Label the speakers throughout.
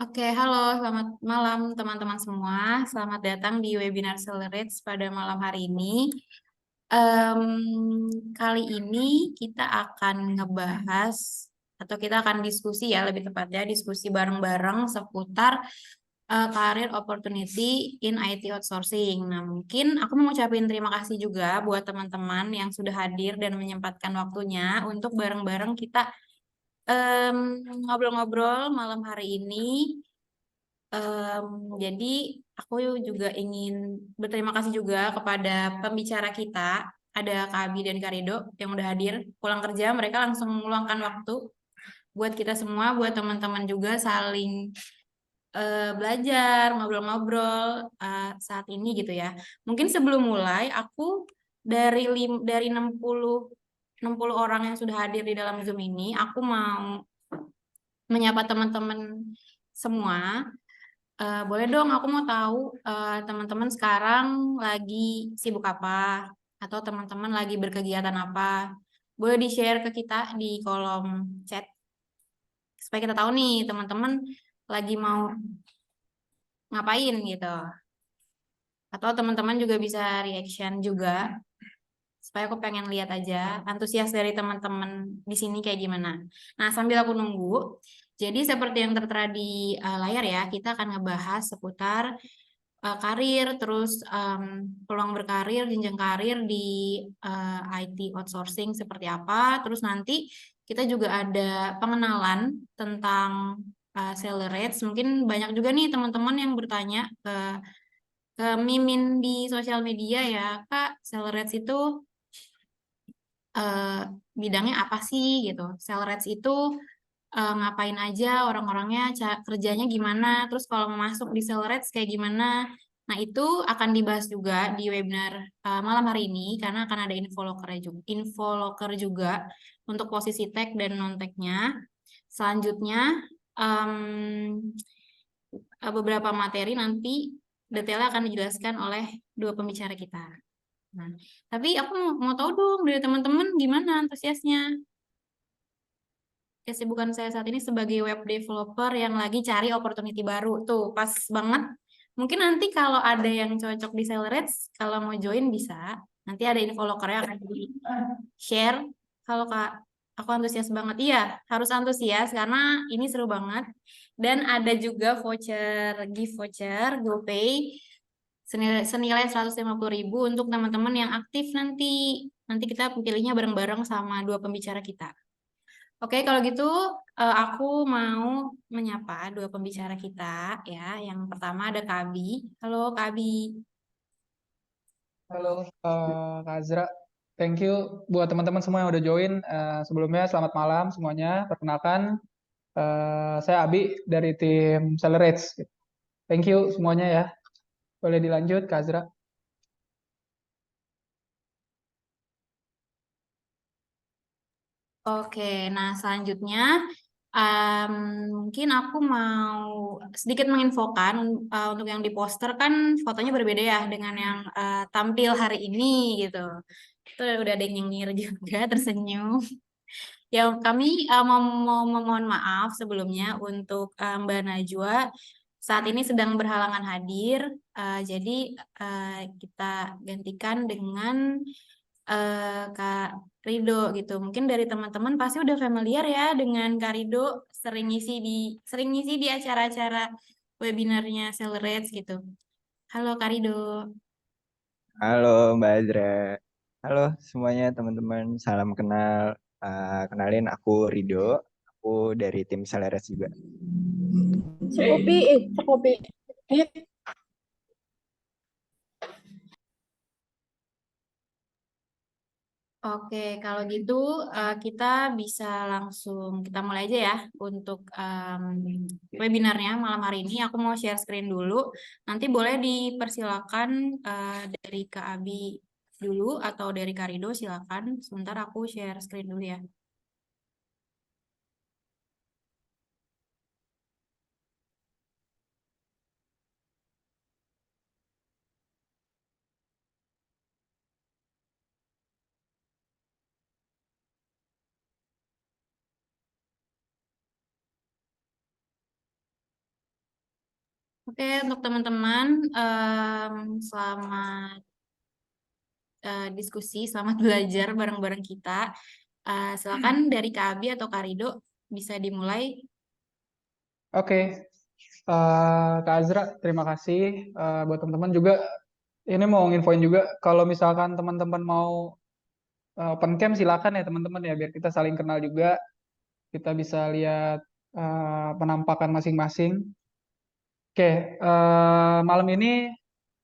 Speaker 1: Oke, halo, selamat malam teman-teman semua. Selamat datang di webinar Celebrates pada malam hari ini. Em, Kali ini kita akan ngebahas atau kita akan diskusi ya, lebih tepatnya diskusi bareng-bareng seputar career opportunity in IT outsourcing. Nah, mungkin aku mau ngucapin terima kasih juga buat teman-teman yang sudah hadir dan menyempatkan waktunya untuk bareng-bareng kita em, ngobrol-ngobrol malam hari ini. Em, jadi aku juga ingin berterima kasih juga kepada pembicara kita, ada Kak Abi dan Kak Rido yang udah hadir. Pulang kerja mereka langsung meluangkan waktu buat kita semua, buat teman-teman juga saling belajar, ngobrol-ngobrol saat ini gitu ya. Mungkin sebelum mulai, aku dari 60 orang yang sudah hadir di dalam Zoom ini, aku mau menyapa teman-teman semua. Boleh dong, aku mau tahu teman-teman sekarang lagi sibuk apa, atau teman-teman lagi berkegiatan apa. Boleh di-share ke kita di kolom chat, supaya kita tahu nih teman-teman lagi mau ngapain gitu. Atau teman-teman juga bisa reaction juga, supaya aku pengen lihat aja antusias dari teman-teman di sini kayak gimana. Nah, sambil aku nunggu, jadi seperti yang tertera di layar ya, kita akan ngebahas seputar karir, terus peluang berkarir, jenjang karir di IT outsourcing seperti apa. Terus nanti kita juga ada pengenalan tentang salary rates. Mungkin banyak juga nih teman-teman yang bertanya ke Mimin di sosial media ya, Kak, salary rates itu eh, bidangnya apa sih gitu. Salary rates itu ngapain aja orang-orangnya, kerjanya gimana, terus kalau mau masuk di Cellreds kayak gimana. Nah, itu akan dibahas juga di webinar malam hari ini karena akan ada infoloker juga untuk posisi tech dan non-technya. Selanjutnya, em, beberapa materi nanti detailnya akan dijelaskan oleh dua pembicara kita. Nah, tapi aku mau tahu dong dari teman-teman gimana antusiasnya. Kesibukan saya saat ini sebagai web developer yang lagi cari opportunity baru. Tuh, pas banget. Mungkin nanti kalau ada yang cocok di Celebrates, kalau mau join bisa. Nanti ada info lokernya akan di-share. Kalau Kak, aku antusias banget. Iya, harus antusias karena ini seru banget. Dan ada juga gift voucher, GoPay, senilai 150.000 untuk teman-teman yang aktif nanti. Nanti kita pilihnya bareng-bareng sama dua pembicara kita. Oke, kalau gitu aku mau menyapa dua pembicara kita ya. Yang pertama ada Kabi. Halo Kabi.
Speaker 2: Halo, Kak Azra. Thank you buat teman-teman semua yang udah join. Sebelumnya selamat malam semuanya. Perkenalkan, saya Abi dari tim Accelerates. Thank you semuanya ya. Boleh dilanjut, Kak Azra.
Speaker 1: Oke, nah selanjutnya em, mungkin aku mau sedikit menginfokan untuk yang di poster kan fotonya berbeda ya dengan yang tampil hari ini gitu. Itu udah ada yang nyengir juga tersenyum. Ya, kami mau memohon maaf sebelumnya untuk Mbak Najwa saat ini sedang berhalangan hadir. Jadi kita gantikan dengan Kak Rido gitu. Mungkin dari teman-teman pasti udah familiar ya dengan Kak Rido, sering ngisi di acara-acara webinarnya Celebrates gitu. Halo Kak Rido.
Speaker 3: Halo Mbak Azra. Halo semuanya teman-teman. Salam kenal. Kenalin aku Rido. Aku dari tim Seleras juga.
Speaker 4: Sekopi, sekopi.
Speaker 1: Oke, kalau gitu kita bisa langsung kita mulai aja ya untuk webinarnya malam hari ini. Aku mau share screen dulu. Nanti boleh dipersilakan dari Kak Abi dulu atau dari Kak Rido silakan. Sebentar aku share screen dulu ya. Oke, untuk teman-teman, selamat diskusi, selamat belajar bareng-bareng kita. Silakan dari Kak Abi atau Kak Rido bisa dimulai.
Speaker 2: Oke, Kak Azra, terima kasih. Buat teman-teman juga, ini mau nginfoin juga, kalau misalkan teman-teman mau open cam silakan ya teman-teman ya, biar kita saling kenal juga, kita bisa lihat penampakan masing-masing. Oke, malam ini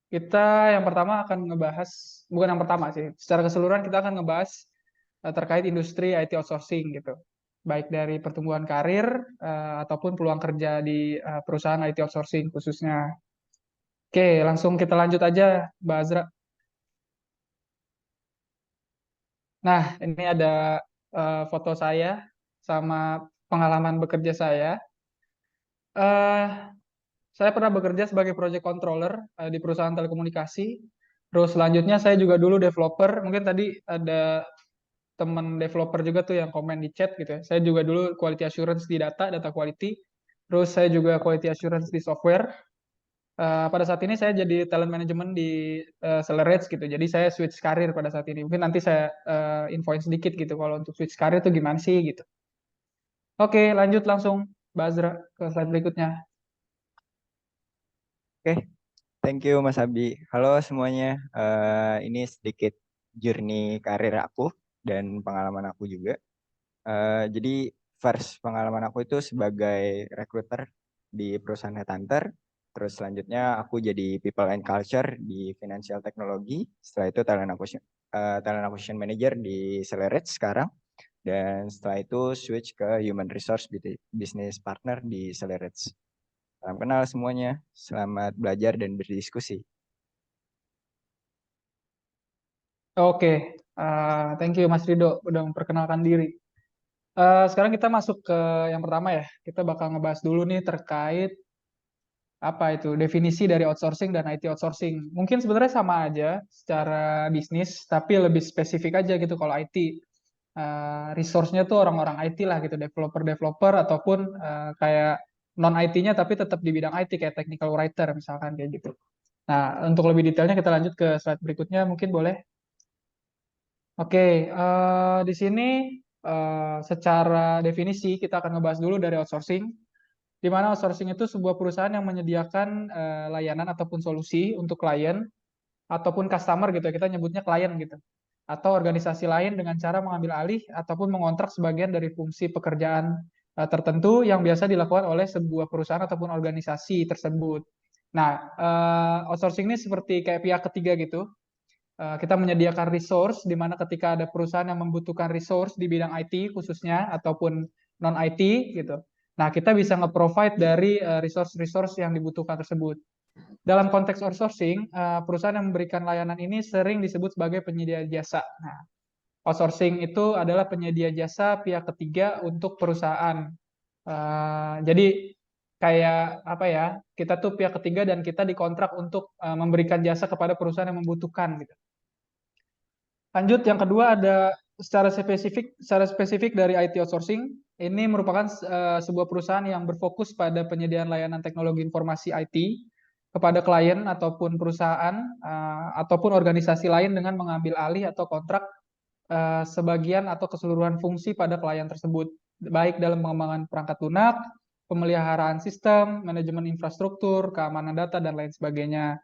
Speaker 2: kita yang pertama akan ngebahas, bukan yang pertama sih, secara keseluruhan kita akan ngebahas terkait industri IT outsourcing gitu. Baik dari pertumbuhan karir ataupun peluang kerja di perusahaan IT outsourcing khususnya. Oke, langsung kita lanjut aja, Mbak Azra. Nah, ini ada foto saya sama pengalaman bekerja saya. Eh, saya pernah bekerja sebagai project controller di perusahaan telekomunikasi. Terus selanjutnya saya juga dulu developer. Mungkin tadi ada teman developer juga tuh yang komen di chat gitu ya. Saya juga dulu quality assurance di data quality. Terus saya juga quality assurance di software. Pada saat ini saya jadi talent management di Celereds gitu. Jadi saya switch karir pada saat ini. Mungkin nanti saya infoin sedikit gitu kalau untuk switch karir tuh gimana sih gitu. Oke, lanjut langsung Mbak Azra ke slide berikutnya.
Speaker 3: Oke, thank you Mas Abi. Halo semuanya. Ini sedikit journey karir aku dan pengalaman aku juga. Jadi first pengalaman aku itu sebagai recruiter di perusahaan headhunter. Terus selanjutnya aku jadi people and culture di financial technology. Setelah itu talent acquisition manager di Celereds sekarang. Dan setelah itu switch ke human resource business partner di Celereds. Salam kenal semuanya. Selamat belajar dan berdiskusi.
Speaker 2: Oke, thank you Mas Rido udah memperkenalkan diri. Sekarang kita masuk ke yang pertama ya. Kita bakal ngebahas dulu nih terkait apa itu definisi dari outsourcing dan IT outsourcing. Mungkin sebenarnya sama aja secara bisnis, tapi lebih spesifik aja gitu kalau IT. Resource-nya tuh orang-orang IT lah gitu, developer-developer ataupun kayak non IT-nya tapi tetap di bidang IT kayak technical writer misalkan kayak gitu. Nah, untuk lebih detailnya kita lanjut ke slide berikutnya mungkin boleh. Oke, di sini secara definisi kita akan ngebahas dulu dari outsourcing, di mana outsourcing itu sebuah perusahaan yang menyediakan layanan ataupun solusi untuk klien ataupun customer gitu ya, kita nyebutnya klien gitu, atau organisasi lain dengan cara mengambil alih ataupun mengontrak sebagian dari fungsi pekerjaan tertentu yang biasa dilakukan oleh sebuah perusahaan ataupun organisasi tersebut. Nah, outsourcing ini seperti kayak pihak ketiga gitu. Kita menyediakan resource di mana ketika ada perusahaan yang membutuhkan resource di bidang IT khususnya ataupun non IT gitu. Nah, kita bisa nge-provide dari resource-resource yang dibutuhkan tersebut. Dalam konteks outsourcing, perusahaan yang memberikan layanan ini sering disebut sebagai penyedia jasa. Nah, outsourcing itu adalah penyedia jasa pihak ketiga untuk perusahaan. Jadi kayak apa ya? Kita tuh pihak ketiga dan kita dikontrak untuk memberikan jasa kepada perusahaan yang membutuhkan gitu. Lanjut, yang kedua ada secara spesifik dari IT outsourcing. Ini merupakan sebuah perusahaan yang berfokus pada penyediaan layanan teknologi informasi IT kepada klien ataupun perusahaan ataupun organisasi lain dengan mengambil alih atau kontrak sebagian atau keseluruhan fungsi pada klien tersebut, baik dalam pengembangan perangkat lunak, pemeliharaan sistem, manajemen infrastruktur, keamanan data dan lain sebagainya.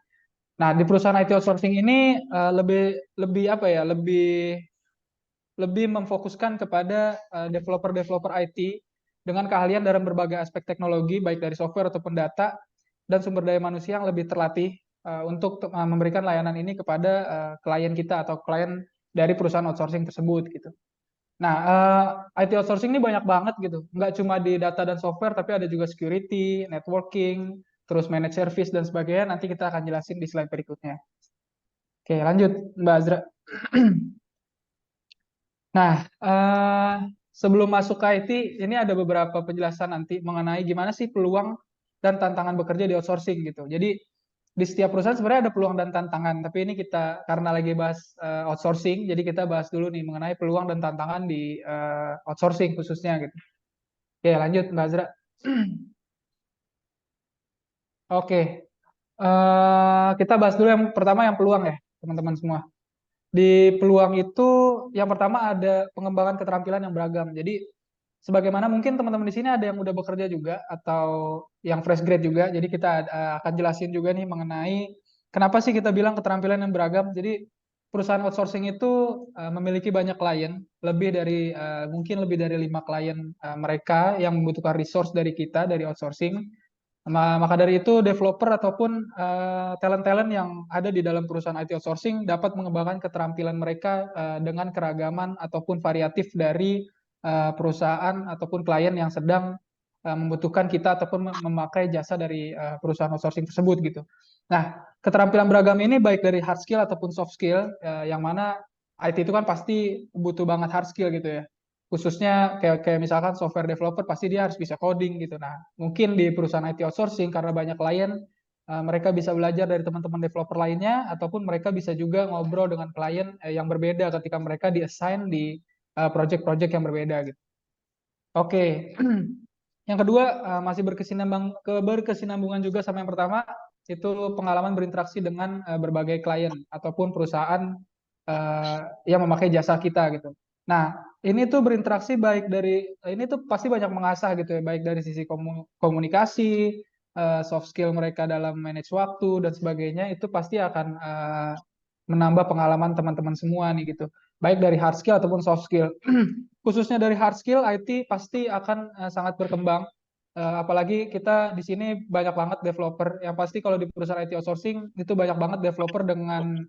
Speaker 2: Nah, di perusahaan IT outsourcing ini lebih lebih apa ya? Lebih memfokuskan kepada developer-developer IT dengan keahlian dalam berbagai aspek teknologi baik dari software ataupun data dan sumber daya manusia yang lebih terlatih untuk memberikan layanan ini kepada klien kita atau klien dari perusahaan outsourcing tersebut gitu. Nah, IT outsourcing ini banyak banget gitu. Nggak cuma di data dan software, tapi ada juga security, networking, terus managed service, dan sebagainya. Nanti kita akan jelasin di slide berikutnya. Oke, lanjut Mbak Azra. Nah, sebelum masuk ke IT, ini ada beberapa penjelasan nanti mengenai gimana sih peluang dan tantangan bekerja di outsourcing gitu. Jadi, di setiap perusahaan sebenarnya ada peluang dan tantangan, tapi ini kita karena lagi bahas outsourcing, jadi kita bahas dulu nih mengenai peluang dan tantangan di outsourcing khususnya gitu. Oke, lanjut Mbak Azra. Oke, kita bahas dulu yang pertama yang peluang ya, teman-teman semua. Di peluang itu yang pertama ada pengembangan keterampilan yang beragam. Jadi sebagaimana mungkin teman-teman di sini ada yang udah bekerja juga atau yang fresh grade juga. Jadi kita akan jelasin juga nih mengenai kenapa sih kita bilang keterampilan yang beragam. Jadi perusahaan outsourcing itu memiliki banyak klien, lebih dari mungkin lebih dari 5 klien mereka yang membutuhkan resource dari kita dari outsourcing. Maka dari itu developer ataupun talent-talent yang ada di dalam perusahaan IT outsourcing dapat mengembangkan keterampilan mereka dengan keragaman ataupun variatif dari perusahaan ataupun klien yang sedang membutuhkan kita ataupun memakai jasa dari perusahaan outsourcing tersebut gitu. Nah, keterampilan beragam ini baik dari hard skill ataupun soft skill, yang mana IT itu kan pasti butuh banget hard skill gitu ya. Khususnya kayak misalkan software developer pasti dia harus bisa coding gitu. Nah, mungkin di perusahaan IT outsourcing karena banyak klien, mereka bisa belajar dari teman-teman developer lainnya ataupun mereka bisa juga ngobrol dengan klien yang berbeda ketika mereka di-assign di project-project yang berbeda gitu. Oke. Yang kedua, masih berkesinambungan juga sama yang pertama, itu pengalaman berinteraksi dengan berbagai klien ataupun perusahaan yang memakai jasa kita gitu. Nah, ini tuh berinteraksi baik dari ini tuh pasti banyak mengasah gitu ya, baik dari sisi komunikasi, soft skill mereka dalam manage waktu dan sebagainya itu pasti akan menambah pengalaman teman-teman semua nih gitu. Baik dari hard skill ataupun soft skill. Khususnya dari hard skill IT pasti akan sangat berkembang. Apalagi kita di sini banyak banget developer. Yang pasti kalau di perusahaan IT outsourcing itu banyak banget developer dengan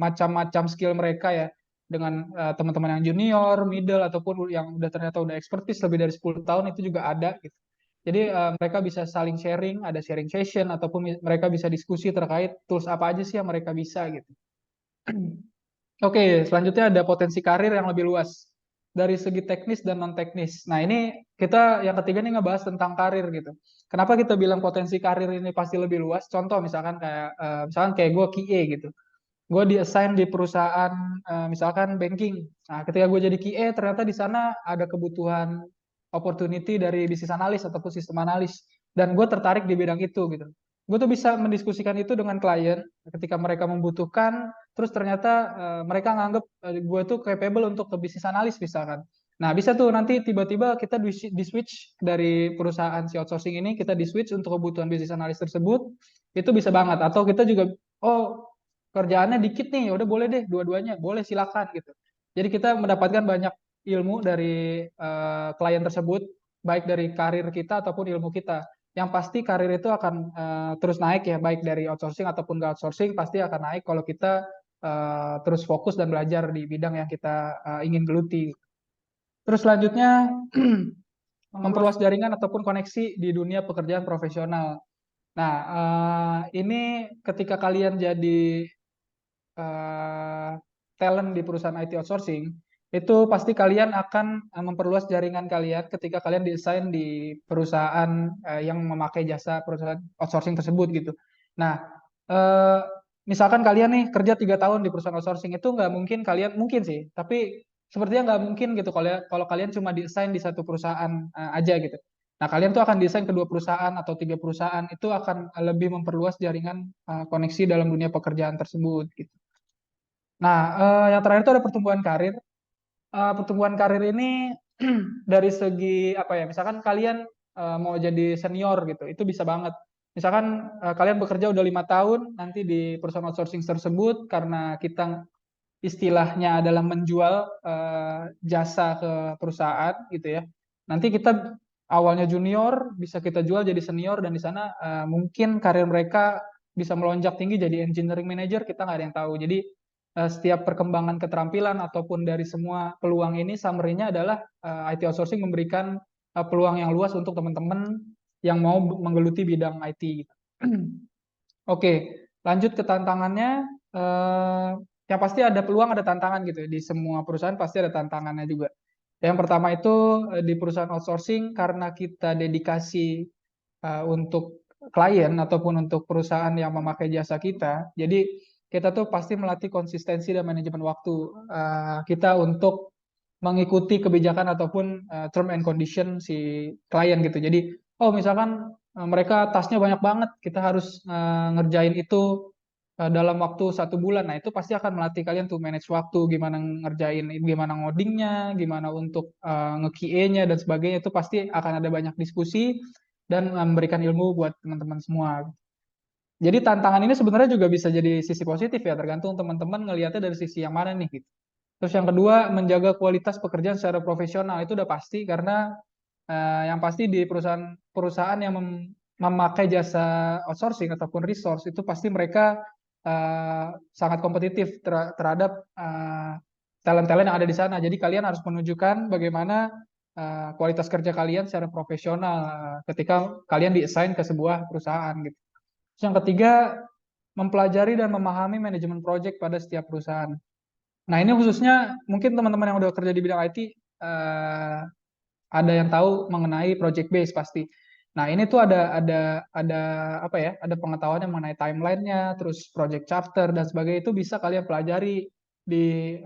Speaker 2: macam-macam skill mereka ya. Dengan teman-teman yang junior, middle ataupun yang udah ternyata udah expertise lebih dari 10 tahun itu juga ada gitu. Jadi mereka bisa saling sharing, ada sharing session ataupun mereka bisa diskusi terkait tools apa aja sih yang mereka bisa gitu. Oke, selanjutnya ada potensi karir yang lebih luas dari segi teknis dan non teknis. Nah, ini kita yang ketiga nih ngebahas tentang karir gitu. Kenapa kita bilang potensi karir ini pasti lebih luas? Contoh misalkan kayak gue QA gitu. Gue di-assign di perusahaan misalkan banking. Nah, ketika gue jadi QA ternyata di sana ada kebutuhan opportunity dari bisnis analis ataupun sistem analis dan gue tertarik di bidang itu gitu. Gue tuh bisa mendiskusikan itu dengan klien ketika mereka membutuhkan, terus ternyata mereka nganggep gue tuh capable untuk ke bisnis analis misalkan. Nah, bisa tuh nanti tiba-tiba kita di switch dari perusahaan si outsourcing ini, kita di switch untuk kebutuhan bisnis analis tersebut, itu bisa banget. Atau kita juga, oh kerjaannya dikit nih, udah boleh deh dua-duanya, boleh silakan gitu. Jadi kita mendapatkan banyak ilmu dari klien tersebut, baik dari karir kita ataupun ilmu kita. Yang pasti karir itu akan terus naik ya, baik dari outsourcing ataupun nggak outsourcing, pasti akan naik kalau kita terus fokus dan belajar di bidang yang kita ingin geluti. Terus selanjutnya, memperluas jaringan ataupun koneksi di dunia pekerjaan profesional. Nah, ini ketika kalian jadi talent di perusahaan IT outsourcing, itu pasti kalian akan memperluas jaringan kalian ketika kalian di-assign di perusahaan yang memakai jasa perusahaan outsourcing tersebut gitu. Nah, eh, misalkan kalian nih kerja 3 tahun di perusahaan outsourcing itu nggak mungkin kalian mungkin sih, tapi sepertinya nggak mungkin gitu kalau kalian cuma di-assign di satu perusahaan aja gitu. Nah, kalian tuh akan desain kedua perusahaan atau 3 perusahaan itu akan lebih memperluas jaringan koneksi dalam dunia pekerjaan tersebut gitu. Nah, yang terakhir itu ada pertumbuhan karir. Pertumbuhan karir ini dari segi apa ya? Misalkan kalian mau jadi senior gitu, itu bisa banget. Misalkan kalian bekerja udah 5 tahun, nanti di perusahaan outsourcing tersebut karena kita istilahnya adalah menjual jasa ke perusahaan gitu ya. Nanti kita awalnya junior bisa kita jual jadi senior dan di sana mungkin karir mereka bisa melonjak tinggi jadi engineering manager, kita nggak ada yang tahu. Jadi setiap perkembangan keterampilan ataupun dari semua peluang ini summary-nya adalah IT outsourcing memberikan peluang yang luas untuk teman-teman yang mau menggeluti bidang IT gitu. Oke, lanjut ke tantangannya. Yang pasti ada peluang, ada tantangan gitu ya. Di semua perusahaan pasti ada tantangannya juga. Yang pertama itu di perusahaan outsourcing karena kita dedikasi untuk klien ataupun untuk perusahaan yang memakai jasa kita. Jadi kita tuh pasti melatih konsistensi dan manajemen waktu kita untuk mengikuti kebijakan ataupun term and condition si klien gitu. Jadi, oh misalkan mereka tasnya banyak banget, kita harus ngerjain itu dalam waktu 1 bulan. Nah, itu pasti akan melatih kalian tuh manage waktu, gimana ngerjain, gimana ngodingnya, gimana untuk nge-QA-nya dan sebagainya. Itu pasti akan ada banyak diskusi dan memberikan ilmu buat teman-teman semua. Jadi tantangan ini sebenarnya juga bisa jadi sisi positif ya, tergantung teman-teman ngelihatnya dari sisi yang mana nih gitu. Terus yang kedua, menjaga kualitas pekerjaan secara profesional itu udah pasti karena yang pasti di perusahaan yang memakai jasa outsourcing ataupun resource itu pasti mereka sangat kompetitif terhadap talent-talent yang ada di sana. Jadi kalian harus menunjukkan bagaimana kualitas kerja kalian secara profesional ketika kalian di-assign ke sebuah perusahaan gitu. Terus yang ketiga, mempelajari dan memahami manajemen project pada setiap perusahaan. Nah, ini khususnya mungkin teman-teman yang udah kerja di bidang IT ada yang tahu mengenai project base pasti. Nah, ini tuh ada apa ya? Ada pengetahuan yang mengenai timeline-nya, terus project chapter dan sebagainya itu bisa kalian pelajari di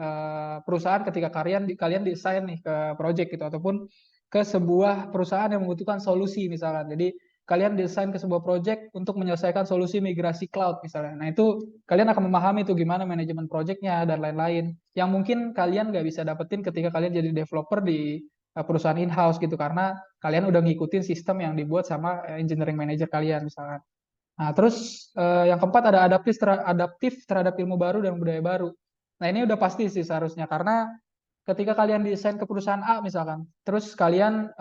Speaker 2: perusahaan ketika kalian di-assign nih ke project gitu ataupun ke sebuah perusahaan yang membutuhkan solusi misalkan. Jadi kalian desain ke sebuah project untuk menyelesaikan solusi migrasi cloud misalnya. Nah, itu kalian akan memahami tuh gimana manajemen projectnya dan lain-lain. Yang mungkin kalian nggak bisa dapetin ketika kalian jadi developer di perusahaan in-house gitu karena kalian udah ngikutin sistem yang dibuat sama engineering manager kalian misalkan. Nah, terus yang keempat ada adaptif terhadap ilmu baru dan budaya baru. Nah, ini udah pasti sih seharusnya karena ketika kalian desain ke perusahaan A misalkan, terus kalian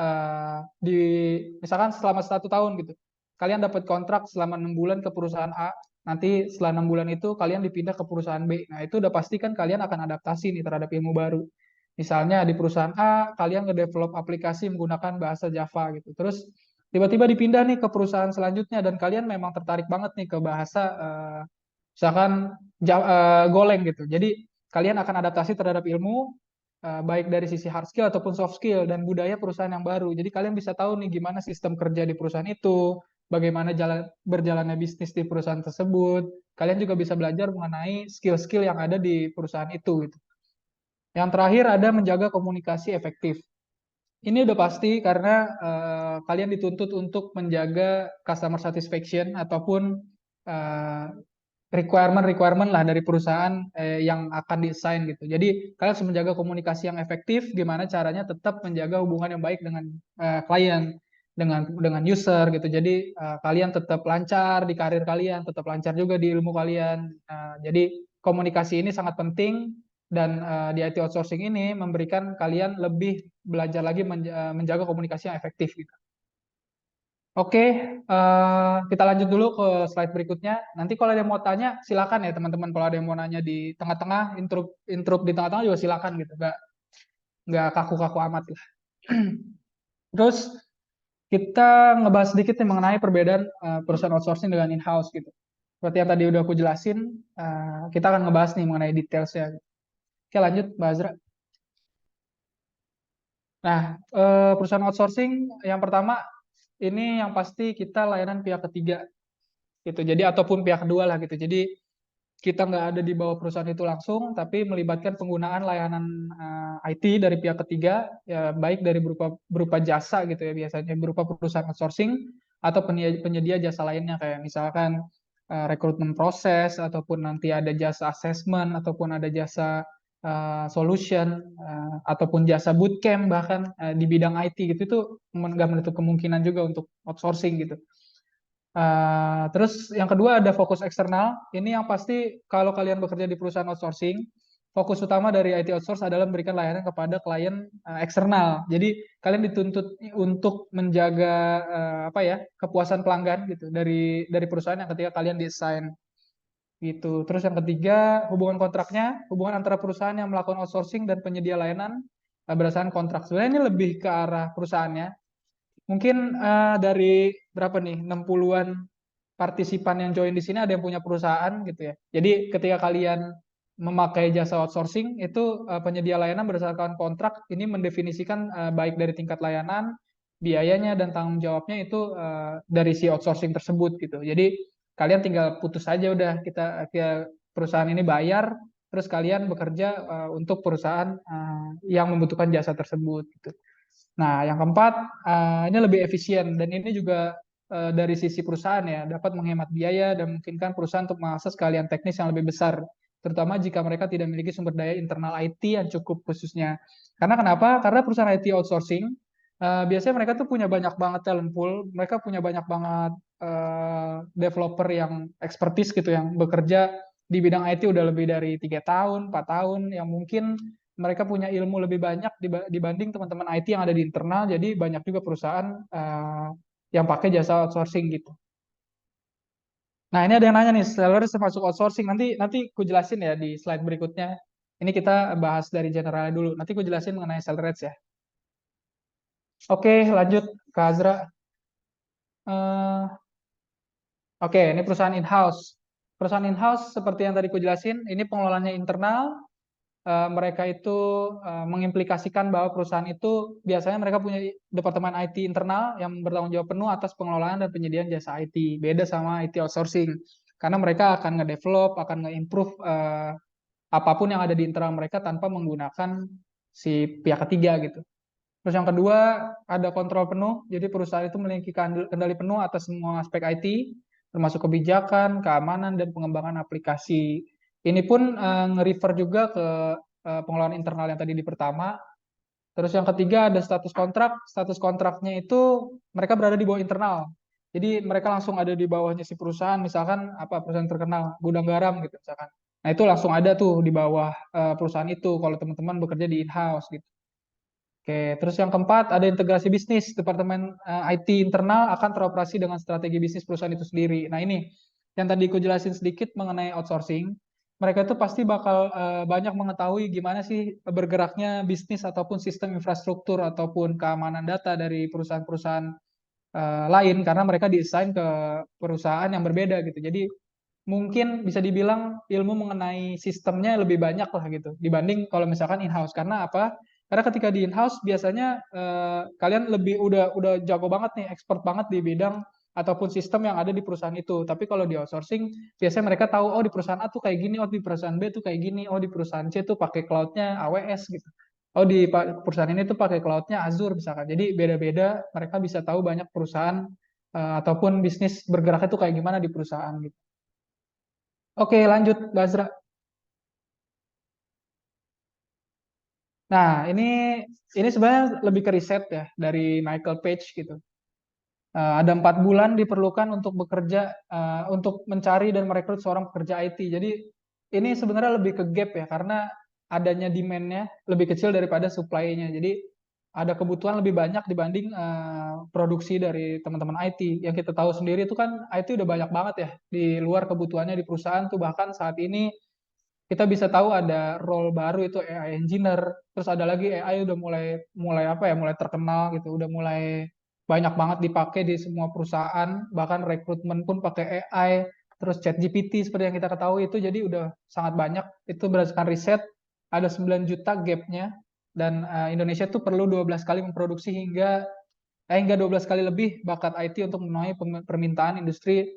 Speaker 2: misalkan selama 1 tahun gitu, kalian dapat kontrak selama 6 bulan ke perusahaan A, nanti setelah 6 bulan itu kalian dipindah ke perusahaan B. Nah, itu udah pasti kan kalian akan adaptasi nih terhadap ilmu baru. Misalnya di perusahaan A, kalian ngedevelop aplikasi menggunakan bahasa Java gitu. Terus tiba-tiba dipindah nih ke perusahaan selanjutnya dan kalian memang tertarik banget nih ke bahasa misalkan Golang gitu. Jadi kalian akan adaptasi terhadap ilmu baik dari sisi hard skill ataupun soft skill dan budaya perusahaan yang baru. Jadi kalian bisa tahu nih gimana sistem kerja di perusahaan itu, bagaimana berjalannya bisnis di perusahaan tersebut. Kalian juga bisa belajar mengenai skill-skill yang ada di perusahaan itu gitu. Yang terakhir ada menjaga komunikasi efektif. Ini udah pasti karena kalian dituntut untuk menjaga customer satisfaction ataupun requirement lah dari perusahaan yang akan desain gitu. Jadi kalian harus menjaga komunikasi yang efektif, gimana caranya tetap menjaga hubungan yang baik dengan klien, dengan user gitu. Jadi kalian tetap lancar di karir kalian, tetap lancar juga di ilmu kalian. Jadi komunikasi ini sangat penting dan di IT outsourcing ini memberikan kalian lebih belajar lagi menjaga komunikasi yang efektif gitu. Oke, kita lanjut dulu ke slide berikutnya. Nanti kalau ada yang mau tanya, silakan ya teman-teman. Kalau ada yang mau nanya di tengah-tengah, intro di tengah-tengah juga silakan gitu. Nggak kaku-kaku amat lah. Terus kita ngebahas sedikit nih mengenai perbedaan perusahaan outsourcing dengan in-house gitu. Seperti yang tadi udah aku jelasin, kita akan ngebahas nih mengenai detailsnya. Oke, lanjut, Mbak Azra. Nah, perusahaan outsourcing yang pertama ini yang pasti kita layanan pihak ketiga gitu. Jadi ataupun pihak kedua lah gitu. Jadi kita nggak ada di bawah perusahaan itu langsung, tapi melibatkan penggunaan layanan IT dari pihak ketiga, ya baik dari berupa jasa gitu ya biasanya berupa perusahaan outsourcing atau penyedia jasa lainnya kayak misalkan rekrutmen proses ataupun nanti ada jasa assessment ataupun ada jasa solution ataupun jasa bootcamp bahkan di bidang IT gitu itu nggak menutup kemungkinan juga untuk outsourcing gitu. Terus yang kedua ada fokus eksternal. Ini yang pasti kalau kalian bekerja di perusahaan outsourcing, fokus utama dari IT outsource adalah memberikan layanan kepada klien eksternal. Jadi kalian dituntut untuk menjaga apa ya kepuasan pelanggan gitu dari perusahaan yang ketika kalian desain gitu. Terus yang ketiga hubungan kontraknya, hubungan antara perusahaan yang melakukan outsourcing dan penyedia layanan berdasarkan kontrak. Sebenarnya ini lebih ke arah perusahaannya. Mungkin dari berapa nih 60-an partisipan yang join di sini ada yang punya perusahaan gitu ya. Jadi ketika kalian memakai jasa outsourcing itu penyedia layanan berdasarkan kontrak ini mendefinisikan baik dari tingkat layanan, biayanya dan tanggung jawabnya itu dari si outsourcing tersebut gitu. Jadi kalian tinggal putus aja udah kita perusahaan ini bayar terus kalian bekerja untuk perusahaan yang membutuhkan jasa tersebut gitu. Nah, yang keempat ini lebih efisien dan ini juga dari sisi perusahaan ya, dapat menghemat biaya dan memungkinkan perusahaan untuk mengakses keahlian teknis yang lebih besar, terutama jika mereka tidak memiliki sumber daya internal IT yang cukup khususnya. Karena kenapa? Karena perusahaan IT outsourcing biasanya mereka tuh punya banyak banget talent pool, mereka punya banyak banget developer yang expertise gitu yang bekerja di bidang IT udah lebih dari 3 tahun, 4 tahun, yang mungkin mereka punya ilmu lebih banyak dibanding teman-teman IT yang ada di internal. Jadi banyak juga perusahaan yang pakai jasa outsourcing gitu. Nah, ini ada yang nanya nih, salaries termasuk outsourcing. Nanti ku jelasin ya di slide berikutnya. Ini kita bahas dari general dulu. Nanti ku jelasin mengenai salaries ya. Oke, lanjut ke Azra. Eh, Oke, ini perusahaan in-house. Perusahaan in-house seperti yang tadi ku jelasin, ini pengelolaannya internal. Mereka itu mengimplikasikan bahwa perusahaan itu biasanya mereka punya departemen IT internal yang bertanggung jawab penuh atas pengelolaan dan penyediaan jasa IT. Beda sama IT outsourcing. Karena mereka akan nge-develop, akan nge-improve apapun yang ada di internal mereka tanpa menggunakan si pihak ketiga gitu. Terus yang kedua, ada kontrol penuh. Jadi perusahaan itu memiliki kendali penuh atas semua aspek IT, termasuk kebijakan, keamanan, dan pengembangan aplikasi. Ini pun nge-refer juga ke pengelolaan internal yang tadi di pertama. Terus yang ketiga ada status kontrak. Status kontraknya itu mereka berada di bawah internal. Jadi mereka langsung ada di bawahnya si perusahaan, misalkan apa perusahaan terkenal, gudang garam gitu misalkan. Nah itu langsung ada tuh di bawah perusahaan itu kalau teman-teman bekerja di in-house gitu. Oke, terus yang keempat ada integrasi bisnis. Departemen IT internal akan teroperasi dengan strategi bisnis perusahaan itu sendiri. Nah ini yang tadi aku jelasin sedikit mengenai outsourcing. Mereka itu pasti bakal banyak mengetahui gimana sih bergeraknya bisnis ataupun sistem infrastruktur ataupun keamanan data dari perusahaan-perusahaan lain karena mereka desain ke perusahaan yang berbeda gitu. Jadi mungkin bisa dibilang ilmu mengenai sistemnya lebih banyak lah gitu dibanding kalau misalkan in-house. Karena apa? Karena ketika di in-house biasanya kalian lebih udah jago banget nih, expert banget di bidang ataupun sistem yang ada di perusahaan itu. Tapi kalau di outsourcing biasanya mereka tahu oh di perusahaan A tuh kayak gini, oh di perusahaan B tuh kayak gini, oh di perusahaan C tuh pakai cloud-nya AWS gitu. Oh di perusahaan ini tuh pakai cloud-nya Azure misalkan. Jadi beda-beda mereka bisa tahu banyak perusahaan ataupun bisnis bergerak itu kayak gimana di perusahaan gitu. Oke, lanjut, Basra. Nah, ini sebenarnya lebih ke riset ya dari Michael Page gitu. Ada 4 bulan diperlukan untuk bekerja, untuk mencari dan merekrut seorang pekerja IT. Jadi ini sebenarnya lebih ke gap ya, karena adanya demand-nya lebih kecil daripada supply-nya. Jadi ada kebutuhan lebih banyak dibanding produksi dari teman-teman IT. Yang kita tahu sendiri itu kan IT udah banyak banget ya di luar kebutuhannya di perusahaan tuh, bahkan saat ini kita bisa tahu ada role baru itu AI engineer, terus ada lagi AI udah mulai mulai apa ya, mulai terkenal gitu, udah mulai banyak banget dipakai di semua perusahaan, bahkan rekrutmen pun pakai AI, terus ChatGPT seperti yang kita ketahui itu jadi udah sangat banyak. Itu berdasarkan riset ada 9 juta gapnya dan Indonesia tuh perlu 12 kali memproduksi hingga 12 kali lebih bakat IT untuk memenuhi permintaan industri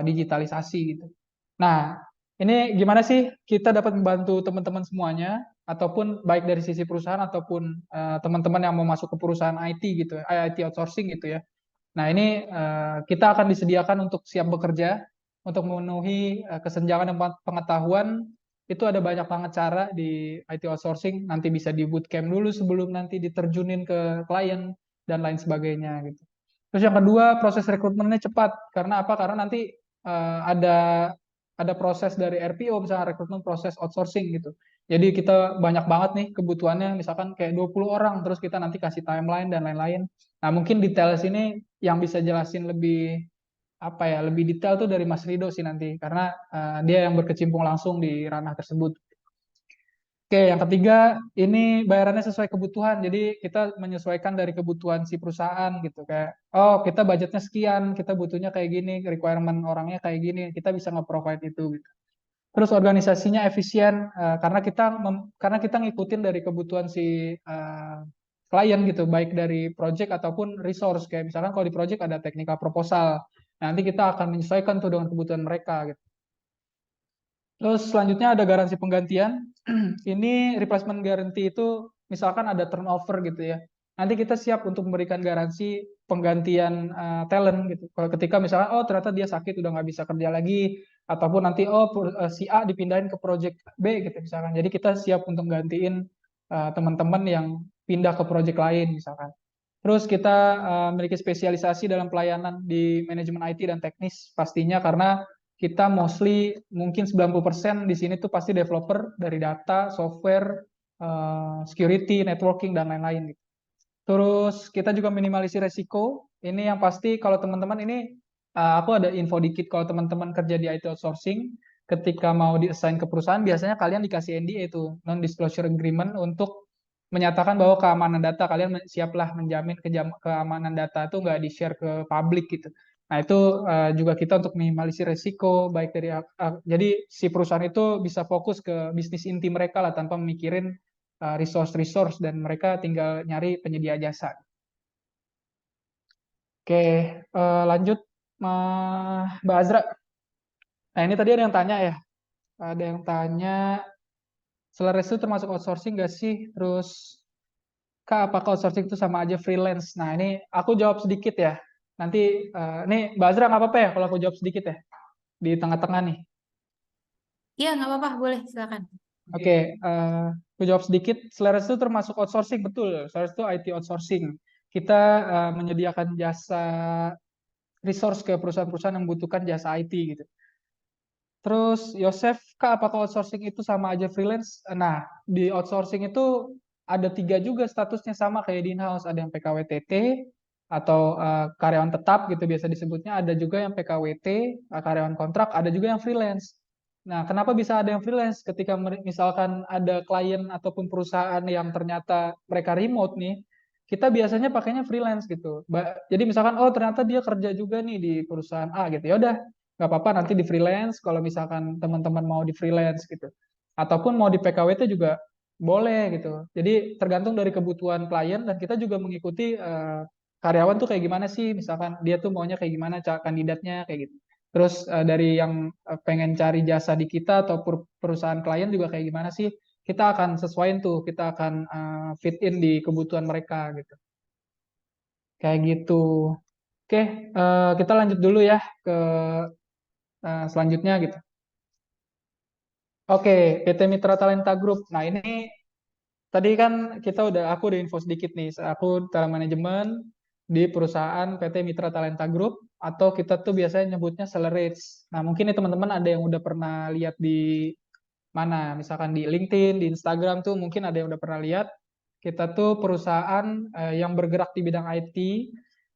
Speaker 2: digitalisasi gitu. Nah, ini gimana sih kita dapat membantu teman-teman semuanya, ataupun baik dari sisi perusahaan ataupun teman-teman yang mau masuk ke perusahaan IT gitu, IT outsourcing gitu ya. Nah, ini kita akan disediakan untuk siap bekerja, untuk memenuhi kesenjangan dan pengetahuan. Itu ada banyak banget cara di IT outsourcing, nanti bisa di bootcamp dulu sebelum nanti diterjunin ke klien dan lain sebagainya gitu. Terus yang kedua, proses rekrutmennya cepat. Karena apa? Karena nanti ada proses dari RPO, misalnya rekrutmen proses outsourcing gitu. Jadi kita banyak banget nih kebutuhannya, misalkan kayak 20 orang, terus kita nanti kasih timeline dan lain-lain. Nah, mungkin detail sini yang bisa jelasin lebih apa ya, lebih detail tuh dari Mas Rido sih nanti, karena dia yang berkecimpung langsung di ranah tersebut. Oke, yang ketiga ini bayarannya sesuai kebutuhan. Jadi kita menyesuaikan dari kebutuhan si perusahaan gitu. Kayak, oh kita budgetnya sekian, kita butuhnya kayak gini, requirement orangnya kayak gini, kita bisa nge-provide itu gitu. Terus organisasinya efisien karena kita ngikutin dari kebutuhan si klien gitu, baik dari project ataupun resource. Kayak misalkan kalau di project ada technical proposal, nanti kita akan menyesuaikan tuh dengan kebutuhan mereka gitu. Terus selanjutnya ada garansi penggantian. Ini replacement guarantee itu misalkan ada turnover gitu ya. nanti kita siap untuk memberikan garansi penggantian talent gitu. Kalau ketika misalnya oh ternyata dia sakit udah nggak bisa kerja lagi, ataupun nanti si A dipindahin ke project B gitu misalkan. Jadi kita siap untuk gantiin teman-teman yang pindah ke project lain misalkan. Terus kita memiliki spesialisasi dalam pelayanan di manajemen IT dan teknis pastinya karena kita mostly mungkin 90% di sini tuh pasti developer dari data, software, security, networking dan lain-lain gitu. Terus kita juga minimalisir resiko. Ini yang pasti kalau teman-teman ini aku ada info dikit kalau teman-teman kerja di IT outsourcing ketika mau di-assign ke perusahaan biasanya kalian dikasih NDA itu non disclosure agreement untuk menyatakan bahwa keamanan data kalian siaplah menjamin keamanan data itu nggak di-share ke publik gitu. Nah, itu juga kita untuk minimalisir resiko baik dari jadi si perusahaan itu bisa fokus ke bisnis inti mereka lah tanpa memikirin resource dan mereka tinggal nyari penyedia jasa. Oke, lanjut Mbak Azra. Nah, ini tadi ada yang tanya ya. Ada yang tanya Solaris itu termasuk outsourcing nggak sih? Terus Kak, apakah outsourcing itu sama aja freelance? Nah, ini aku jawab sedikit ya. Nanti, ini Mbak Azra nggak apa-apa ya kalau aku jawab sedikit ya? Di tengah-tengah nih.
Speaker 1: Iya, nggak apa-apa, boleh, silakan.
Speaker 2: Oke, aku jawab sedikit. Solaris itu termasuk outsourcing, betul. Solaris itu IT outsourcing. Kita menyediakan jasa resource ke perusahaan-perusahaan yang membutuhkan jasa IT gitu. Terus Yosef, Kak, apakah outsourcing itu sama aja freelance? Nah, di outsourcing itu ada 3 juga statusnya sama kayak di in-house. Ada yang PKWTT atau karyawan tetap gitu biasa disebutnya. Ada juga yang PKWT, karyawan kontrak. Ada juga yang freelance. Nah, kenapa bisa ada yang freelance? Ketika misalkan ada klien ataupun perusahaan yang ternyata mereka remote nih, kita biasanya pakainya freelance gitu. Jadi misalkan, oh ternyata dia kerja juga nih di perusahaan A gitu. Ya udah, nggak apa-apa nanti di freelance kalau misalkan teman-teman mau di freelance gitu ataupun mau di PKWT juga boleh gitu jadi tergantung dari kebutuhan klien dan kita juga mengikuti karyawan tuh kayak gimana sih misalkan dia tuh maunya kayak gimana kandidatnya kayak gitu terus dari yang pengen cari jasa di kita atau perusahaan klien juga kayak gimana sih kita akan sesuaiin tuh kita akan fit in di kebutuhan mereka gitu kayak gitu oke kita lanjut dulu ya ke selanjutnya gitu. Oke, PT Mitra Talenta Group. Nah, ini tadi kan aku udah info sedikit nih. Aku talent manajemen di perusahaan PT Mitra Talenta Group atau kita tuh biasanya nyebutnya Accelerate. Nah, mungkin nih teman-teman ada yang udah pernah lihat di mana, misalkan di LinkedIn, di Instagram tuh mungkin ada yang udah pernah lihat. Kita tuh perusahaan yang bergerak di bidang IT,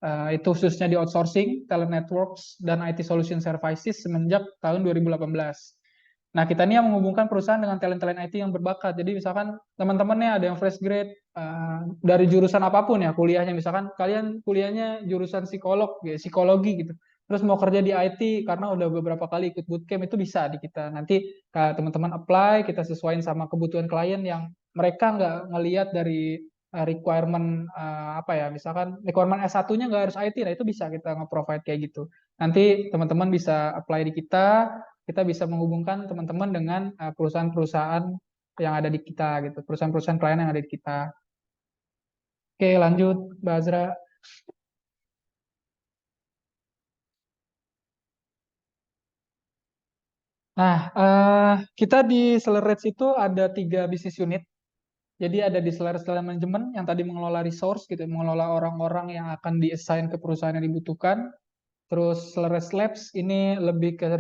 Speaker 2: itu khususnya di outsourcing, talent networks, dan IT solution services semenjak tahun 2018. Nah, kita ini yang menghubungkan perusahaan dengan talent-talent IT yang berbakat. Jadi misalkan teman-temannya ada yang fresh grade dari jurusan apapun ya kuliahnya. Misalkan kalian kuliahnya jurusan psikolog, ya, psikologi gitu. Terus mau kerja di IT karena udah beberapa kali ikut bootcamp itu bisa di kita. Nanti teman-teman apply, kita sesuaiin sama kebutuhan klien yang mereka nggak ngelihat dari requirement apa ya, misalkan requirement S1-nya nggak harus IT, nah itu bisa kita nge-provide kayak gitu. Nanti teman-teman bisa apply di kita bisa menghubungkan teman-teman dengan perusahaan-perusahaan yang ada di kita gitu, perusahaan-perusahaan klien yang ada di kita. Oke, lanjut, Mbak Azra. Nah, kita di Accelerate itu ada 3 bisnis unit. Jadi ada di Accelerate Talent Management yang tadi mengelola resource gitu, mengelola orang-orang yang akan di-assign ke perusahaan yang dibutuhkan. Terus Accelerate Labs ini lebih ke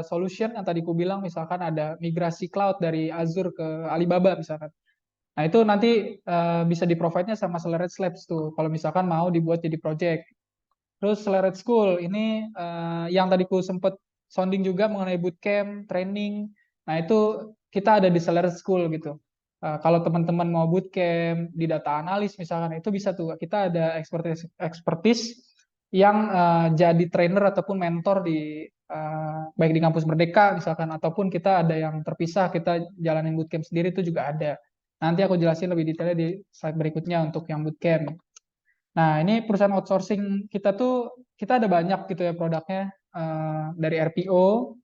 Speaker 2: solution yang tadi ku bilang, misalkan ada migrasi cloud dari Azure ke Alibaba misalkan. Nah, itu nanti bisa di-provide-nya sama Accelerate Labs tuh, kalau misalkan mau dibuat jadi project. Terus Accelerate School, ini yang tadi ku sempat sounding juga mengenai bootcamp, training. Nah, itu kita ada di Accelerate School gitu. Kalau teman-teman mau bootcamp di data analis misalkan, itu bisa tuh. Kita ada expertise yang jadi trainer ataupun mentor di baik di kampus Merdeka misalkan, ataupun kita ada yang terpisah, kita jalanin bootcamp sendiri itu juga ada. Nanti aku jelasin lebih detailnya di slide berikutnya untuk yang bootcamp. Nah, ini perusahaan outsourcing kita tuh, kita ada banyak gitu ya produknya, dari RPO,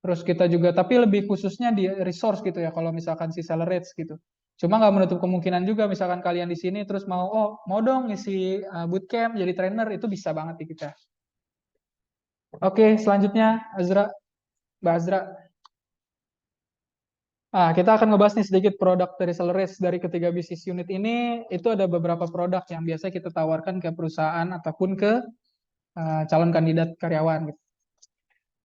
Speaker 2: terus kita juga, tapi lebih khususnya di resource gitu ya, kalau misalkan si Accelerates gitu. Cuma nggak menutup kemungkinan juga misalkan kalian di sini terus mau dong ngisi bootcamp jadi trainer, itu bisa banget di kita. Oke, selanjutnya Mbak Azra. Kita akan ngebahas nih sedikit produk dari Celeris. Dari ketiga bisnis unit ini, itu ada beberapa produk yang biasa kita tawarkan ke perusahaan ataupun ke calon kandidat karyawan. Gitu.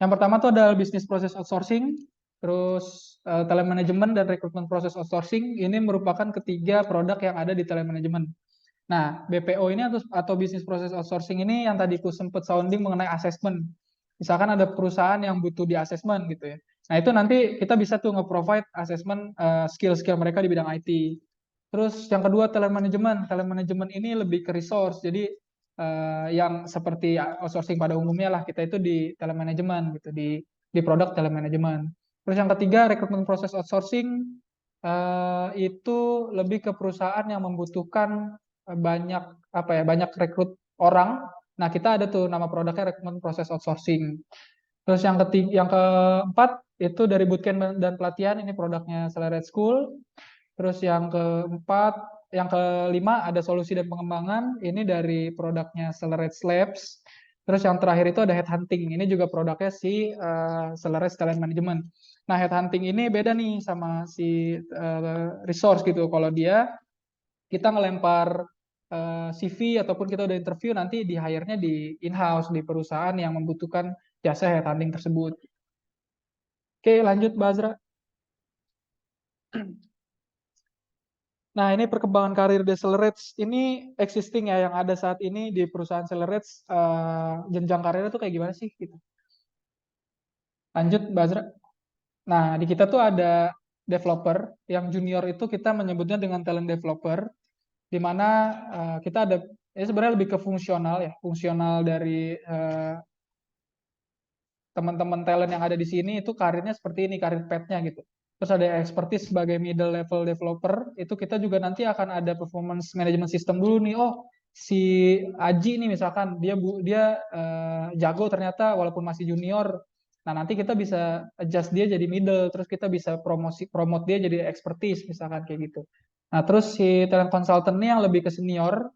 Speaker 2: Yang pertama tuh adalah bisnis proses outsourcing, terus telemanajemen dan rekrutmen proses outsourcing. Ini merupakan ketiga produk yang ada di telemanajemen. Nah, BPO ini atau bisnis proses outsourcing ini yang tadi ku sempat sounding mengenai assessment. Misalkan ada perusahaan yang butuh di assessment gitu ya. Nah, itu nanti kita bisa tuh nge-provide assessment skill-skill mereka di bidang IT. Terus yang kedua telemanajemen. Telemanajemen ini lebih ke resource. Jadi yang seperti outsourcing pada umumnya lah, kita itu di telemanajemen gitu, di produk telemanajemen. Terus yang ketiga rekrutmen proses outsourcing itu lebih ke perusahaan yang membutuhkan banyak banyak rekrut orang. Nah, kita ada tuh nama produknya rekrutmen proses outsourcing. Terus yang keempat itu dari bootcamp dan pelatihan, ini produknya Accelerate School. Terus yang kelima ada solusi dan pengembangan, ini dari produknya Accelerate Labs. Terus yang terakhir itu ada headhunting, ini juga produknya si Accelerate Talent Management. Nah, headhunting ini beda nih sama si resource gitu. Kalau dia kita ngelempar CV ataupun kita udah interview, nanti di hire-nya di in-house di perusahaan yang membutuhkan jasa headhunting tersebut. Oke, lanjut Mbak Azra. Nah, ini perkembangan karir di Celerex. Ini existing ya, yang ada saat ini di perusahaan Celerex. Jenjang karirnya tuh kayak gimana sih? Gitu. Lanjut, Mbak Azra. Nah, di kita tuh ada developer. Yang junior itu kita menyebutnya dengan talent developer. Di mana kita ada, ini sebenarnya lebih ke fungsional ya. Fungsional dari teman-teman talent yang ada di sini itu karirnya seperti ini, karir path-nya gitu. Terus ada expertise sebagai middle level developer, itu kita juga nanti akan ada performance management system dulu nih. Oh, si Aji nih misalkan dia jago ternyata walaupun masih junior. Nah, nanti kita bisa adjust dia jadi middle, terus kita bisa promote dia jadi expertise misalkan kayak gitu. Nah, terus si talent consultant nih yang lebih ke senior,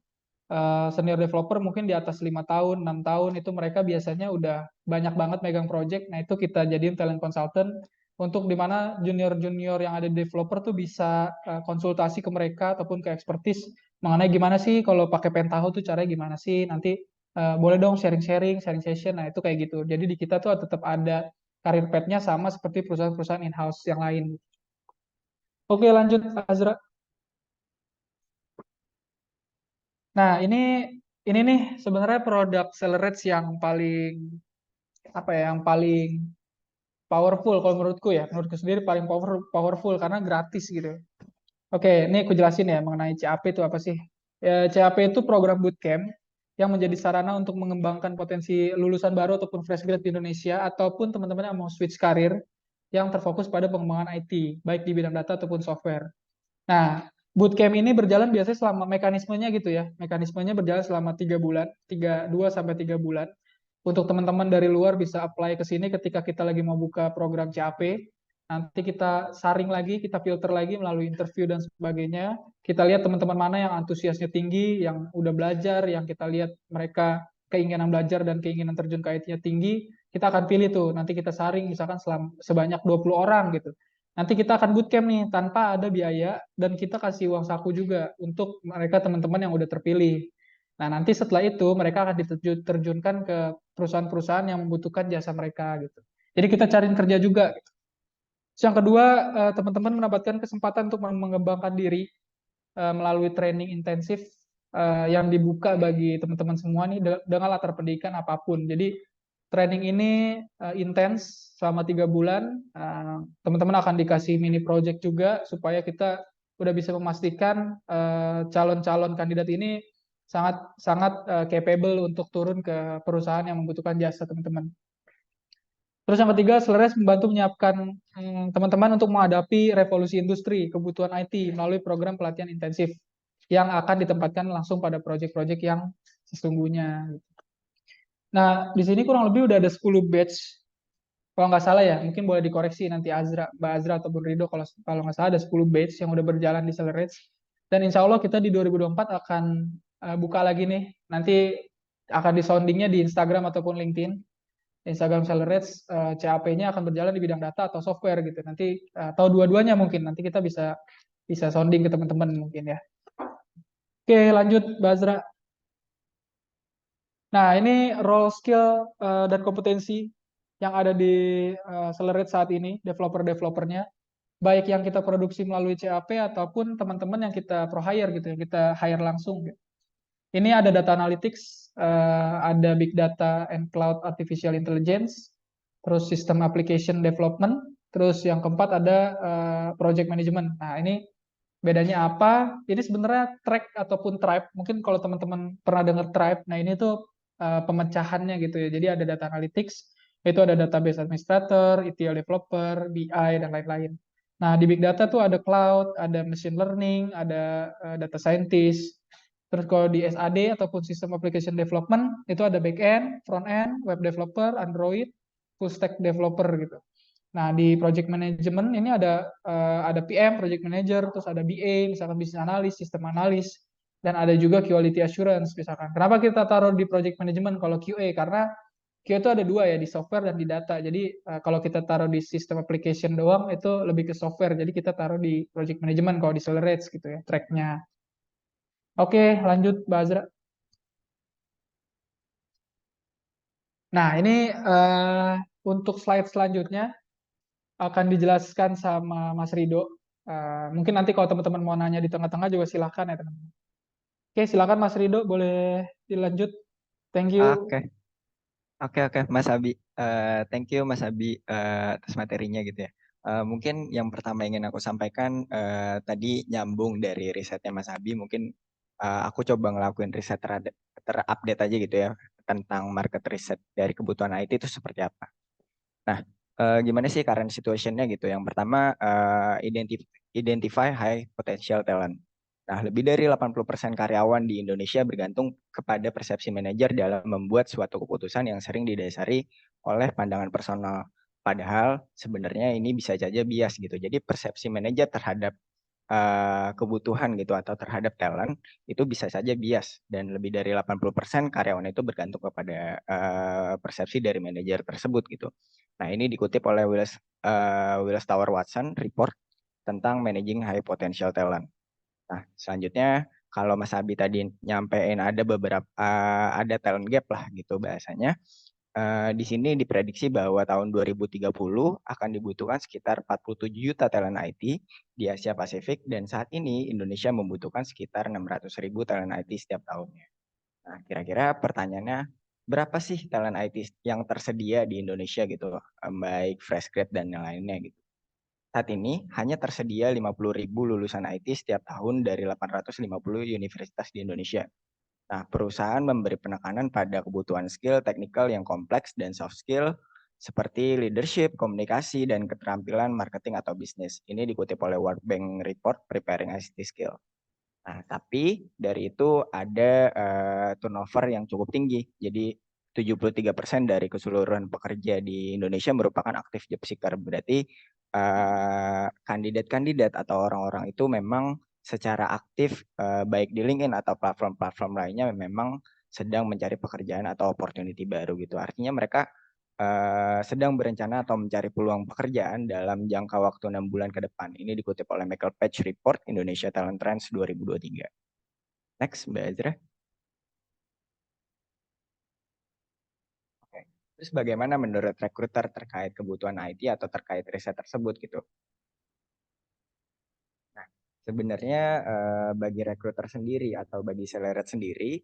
Speaker 2: senior developer mungkin di atas 5 tahun, 6 tahun, itu mereka biasanya udah banyak banget megang project. Nah, itu kita jadiin talent consultant untuk dimana junior-junior yang ada di developer tuh bisa konsultasi ke mereka ataupun ke expertise mengenai gimana sih kalau pakai Pentaho tuh caranya gimana sih, nanti boleh dong sharing session. Nah, itu kayak gitu. Jadi di kita tuh tetap ada karir path-nya sama seperti perusahaan-perusahaan in-house yang lain. Oke, lanjut Azra. Nah, ini nih sebenarnya produk Celerex yang paling yang paling powerful kalau menurutku ya. Menurutku sendiri paling powerful karena gratis gitu. Oke, ini aku jelasin ya mengenai CAP itu apa sih. CAP itu program bootcamp yang menjadi sarana untuk mengembangkan potensi lulusan baru ataupun fresh grad di Indonesia ataupun teman-teman yang mau switch karir yang terfokus pada pengembangan IT, baik di bidang data ataupun software. Nah, bootcamp ini berjalan biasanya selama mekanismenya gitu ya. Mekanismenya berjalan selama 3 bulan, 2 sampai 3 bulan. Untuk teman-teman dari luar bisa apply ke sini ketika kita lagi mau buka program CAP. Nanti kita saring lagi, kita filter lagi melalui interview dan sebagainya. Kita lihat teman-teman mana yang antusiasnya tinggi, yang udah belajar, yang kita lihat mereka keinginan belajar dan keinginan terjun ke IT-nya tinggi, kita akan pilih tuh. Nanti kita saring misalkan sebanyak 20 orang gitu. Nanti kita akan bootcamp nih tanpa ada biaya dan kita kasih uang saku juga untuk mereka teman-teman yang udah terpilih. Nah, nanti setelah itu mereka akan diterjunkan ke perusahaan-perusahaan yang membutuhkan jasa mereka gitu. Jadi kita cariin kerja juga. Gitu. Yang kedua, teman-teman mendapatkan kesempatan untuk mengembangkan diri melalui training intensif yang dibuka bagi teman-teman semua nih dengan latar pendidikan apapun. Jadi training ini intens selama 3 bulan. Teman-teman akan dikasih mini project juga supaya kita udah bisa memastikan calon-calon kandidat ini sangat sangat capable untuk turun ke perusahaan yang membutuhkan jasa teman-teman. Terus yang ketiga, Celerex membantu menyiapkan teman-teman untuk menghadapi revolusi industri kebutuhan IT melalui program pelatihan intensif yang akan ditempatkan langsung pada proyek-proyek yang sesungguhnya. Nah, di sini kurang lebih udah ada 10 batch Kalau nggak salah ya, mungkin boleh dikoreksi nanti Mbak Azra ataupun Rido kalau kalau nggak salah ada 10 batch yang udah berjalan di Accelerate. Dan insya Allah kita di 2024 akan buka lagi nih. Nanti akan disoundingnya di Instagram ataupun LinkedIn. Instagram Accelerate CAP-nya akan berjalan di bidang data atau software gitu. Nanti atau dua-duanya mungkin nanti kita bisa sounding ke teman-teman mungkin ya. Oke, lanjut Mbak Azra. Nah, ini role skill dan kompetensi yang ada di Accelerate saat ini, developer-developernya, baik yang kita produksi melalui CAP ataupun teman-teman yang kita pro hire gitu, yang kita hire langsung. Gitu. Ini ada data analytics, ada big data and cloud artificial intelligence, terus sistem application development, terus yang keempat ada project management. Nah, ini bedanya apa? Ini sebenarnya track ataupun tribe. Mungkin kalau teman-teman pernah dengar tribe, nah ini tuh pemecahannya gitu ya. Jadi ada data analytics, itu ada database administrator, ETL developer, BI, dan lain-lain. Nah, di big data tuh ada cloud, ada machine learning, ada data scientist. Terus kalau di SAD ataupun sistem application development, itu ada back end, front end, web developer, Android, full stack developer gitu. Nah, di project management ini ada PM, project manager, terus ada BA, misalkan business analyst, sistem analis, dan ada juga quality assurance misalkan. Kenapa kita taruh di project management kalau QA? Karena QA itu ada dua ya, di software dan di data. Jadi kalau kita taruh di sistem application doang itu lebih ke software. Jadi kita taruh di project management kalau di Accelerate gitu ya, tracknya. Oke, lanjut Mbak Azra. Nah, ini untuk slide selanjutnya akan dijelaskan sama Mas Rido. Mungkin nanti kalau teman-teman mau nanya di tengah-tengah juga silahkan ya teman-teman. Oke, silakan Mas Rido, boleh dilanjut. Thank you.
Speaker 3: Oke, oke, Mas Abi. Thank you Mas Abi atas materinya gitu ya. Mungkin yang pertama ingin aku sampaikan tadi nyambung dari risetnya Mas Abi. Mungkin aku coba ngelakuin riset terupdate aja gitu ya tentang market riset dari kebutuhan IT itu seperti apa. Nah, gimana sih current situationnya gitu? Yang pertama, identify high potential talent. Nah, lebih dari 80% karyawan di Indonesia bergantung kepada persepsi manajer dalam membuat suatu keputusan yang sering didasari oleh pandangan personal. Padahal sebenarnya ini bisa saja bias gitu. Jadi persepsi manajer terhadap kebutuhan gitu atau terhadap talent itu bisa saja bias dan lebih dari 80% karyawan itu bergantung kepada persepsi dari manajer tersebut gitu. Nah, ini dikutip oleh Willis Tower Watson report tentang managing high potential talent. Nah, selanjutnya kalau Mas Abi tadi nyampein ada beberapa ada talent gap lah gitu bahasanya. Di sini diprediksi bahwa tahun 2030 akan dibutuhkan sekitar 47 juta talent IT di Asia Pasifik dan saat ini Indonesia membutuhkan sekitar 600.000 talent IT setiap tahunnya. Nah, kira-kira pertanyaannya berapa sih talent IT yang tersedia di Indonesia gitu, baik fresh grad dan yang lainnya gitu. Saat ini hanya tersedia 50.000 lulusan IT setiap tahun dari 850 universitas di Indonesia. Nah, perusahaan memberi penekanan pada kebutuhan skill teknikal yang kompleks dan soft skill seperti leadership, komunikasi, dan keterampilan marketing atau bisnis. Ini dikutip oleh World Bank Report Preparing ICT Skill. Nah, tapi dari itu ada turnover yang cukup tinggi. Jadi 73% dari keseluruhan pekerja di Indonesia merupakan aktif job seeker. Berarti kandidat-kandidat atau orang-orang itu memang secara aktif baik di LinkedIn atau platform-platform lainnya memang sedang mencari pekerjaan atau opportunity baru gitu. Artinya mereka sedang berencana atau mencari peluang pekerjaan dalam jangka waktu 6 bulan ke depan. Ini dikutip oleh Michael Page Report Indonesia Talent Trends 2023. Next, Mbak Azra. Oke. Terus bagaimana menurut rekruter terkait kebutuhan IT atau terkait riset tersebut gitu? Nah, sebenarnya bagi rekruter sendiri atau bagi Accelerate sendiri,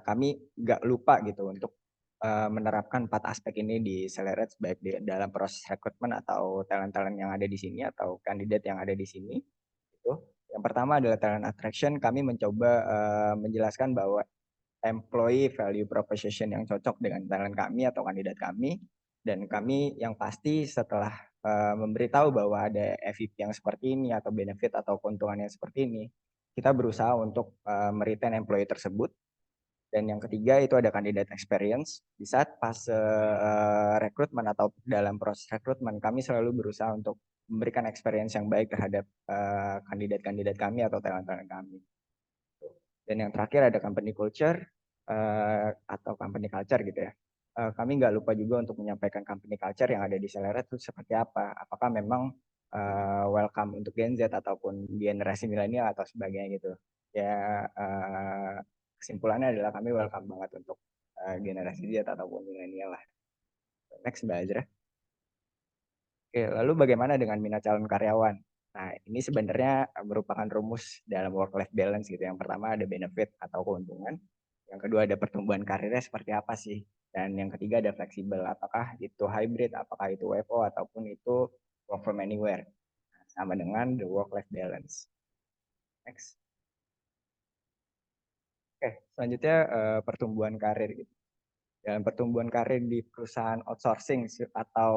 Speaker 3: kami nggak lupa gitu untuk menerapkan 4 aspek ini di Accelerate baik di dalam proses rekrutmen atau talent-talent yang ada di sini atau kandidat yang ada di sini. Gitu. Yang pertama adalah talent attraction. Kami mencoba menjelaskan bahwa employee value proposition yang cocok dengan talent kami atau kandidat kami, dan kami yang pasti setelah memberitahu bahwa ada FVP yang seperti ini atau benefit atau keuntungan yang seperti ini, kita berusaha untuk meretain employee tersebut Dan yang ketiga itu ada candidate experience. Di saat pas rekrutmen atau dalam proses rekrutmen, kami selalu berusaha untuk memberikan experience yang baik terhadap kandidat-kandidat kami atau talent-talent kami. Dan yang terakhir ada company culture atau company culture gitu ya. Kami nggak lupa juga untuk menyampaikan company culture yang ada di Celered itu seperti apa. Apakah memang welcome untuk Gen Z ataupun generasi milenial atau sebagainya gitu. Ya kesimpulannya adalah kami welcome banget untuk generasi Z ataupun milenial lah. Next Mbak Azra. Oke, lalu bagaimana dengan minat calon karyawan? Nah, ini sebenarnya merupakan rumus dalam work-life balance gitu. Yang pertama ada benefit atau keuntungan. Yang kedua ada pertumbuhan karirnya seperti apa sih? Dan yang ketiga ada fleksibel. Apakah itu hybrid, apakah itu WFO, ataupun itu work from anywhere. Nah, sama dengan the work-life balance. Next. Oke, selanjutnya pertumbuhan karir gitu. Dalam pertumbuhan karir di perusahaan outsourcing atau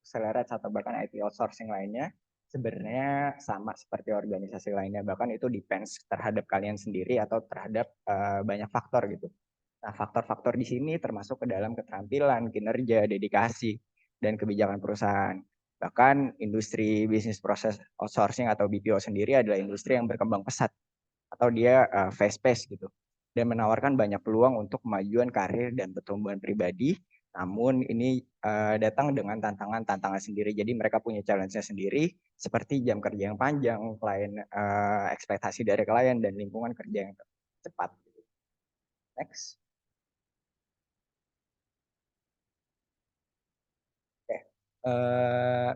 Speaker 3: Celered atau bahkan IT outsourcing lainnya, sebenarnya sama seperti organisasi lainnya, bahkan itu depends terhadap kalian sendiri atau terhadap banyak faktor gitu. Nah, faktor-faktor di sini termasuk ke dalam keterampilan, kinerja, dedikasi, dan kebijakan perusahaan. Bahkan industri bisnis proses outsourcing atau BPO sendiri adalah industri yang berkembang pesat atau dia fast pace gitu dan menawarkan banyak peluang untuk kemajuan karir dan pertumbuhan pribadi. Namun ini datang dengan tantangan-tantangan sendiri. Jadi mereka punya challenge-nya sendiri seperti jam kerja yang panjang, klien ekspektasi dari klien dan lingkungan kerja yang cepat. Next. Oke.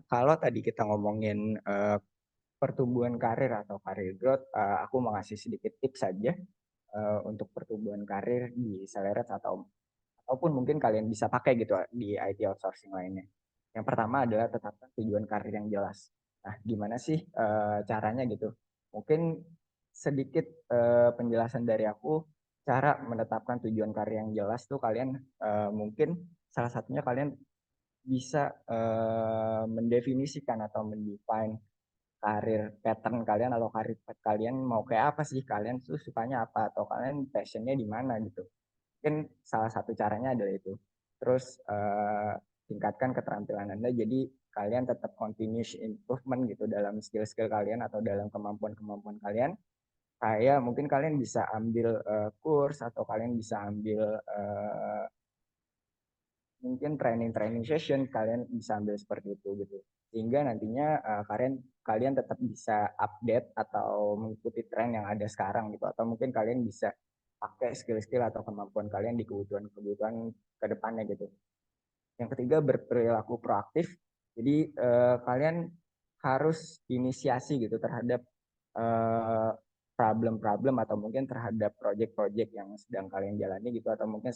Speaker 3: Kalau tadi kita ngomongin pertumbuhan karir atau career growth, aku mau ngasih sedikit tips saja untuk pertumbuhan karir di Celered ataupun mungkin kalian bisa pakai gitu di IT outsourcing lainnya. Yang pertama adalah tetapkan tujuan karir yang jelas. Nah, gimana sih caranya gitu? Mungkin sedikit penjelasan dari aku, cara menetapkan tujuan karir yang jelas tuh kalian mungkin salah satunya kalian bisa mendefinisikan atau mendefine karir pattern kalian atau karir path kalian mau kayak apa sih, kalian tuh sukanya apa atau kalian passionnya di mana gitu. Mungkin salah satu caranya adalah itu. Terus tingkatkan keterampilan Anda jadi kalian tetap continuous improvement gitu dalam skill-skill kalian atau dalam kemampuan-kemampuan kalian. Kayak mungkin kalian bisa ambil kurs atau kalian bisa ambil mungkin training session, kalian bisa ambil seperti itu gitu. Sehingga nantinya kalian tetap bisa update atau mengikuti tren yang ada sekarang gitu, atau mungkin kalian bisa pakai skill-skill atau kemampuan kalian di kebutuhan-kebutuhan ke depannya gitu. Yang ketiga berperilaku proaktif. Jadi kalian harus inisiasi gitu terhadap problem-problem atau mungkin terhadap project-project yang sedang kalian jalani gitu, atau mungkin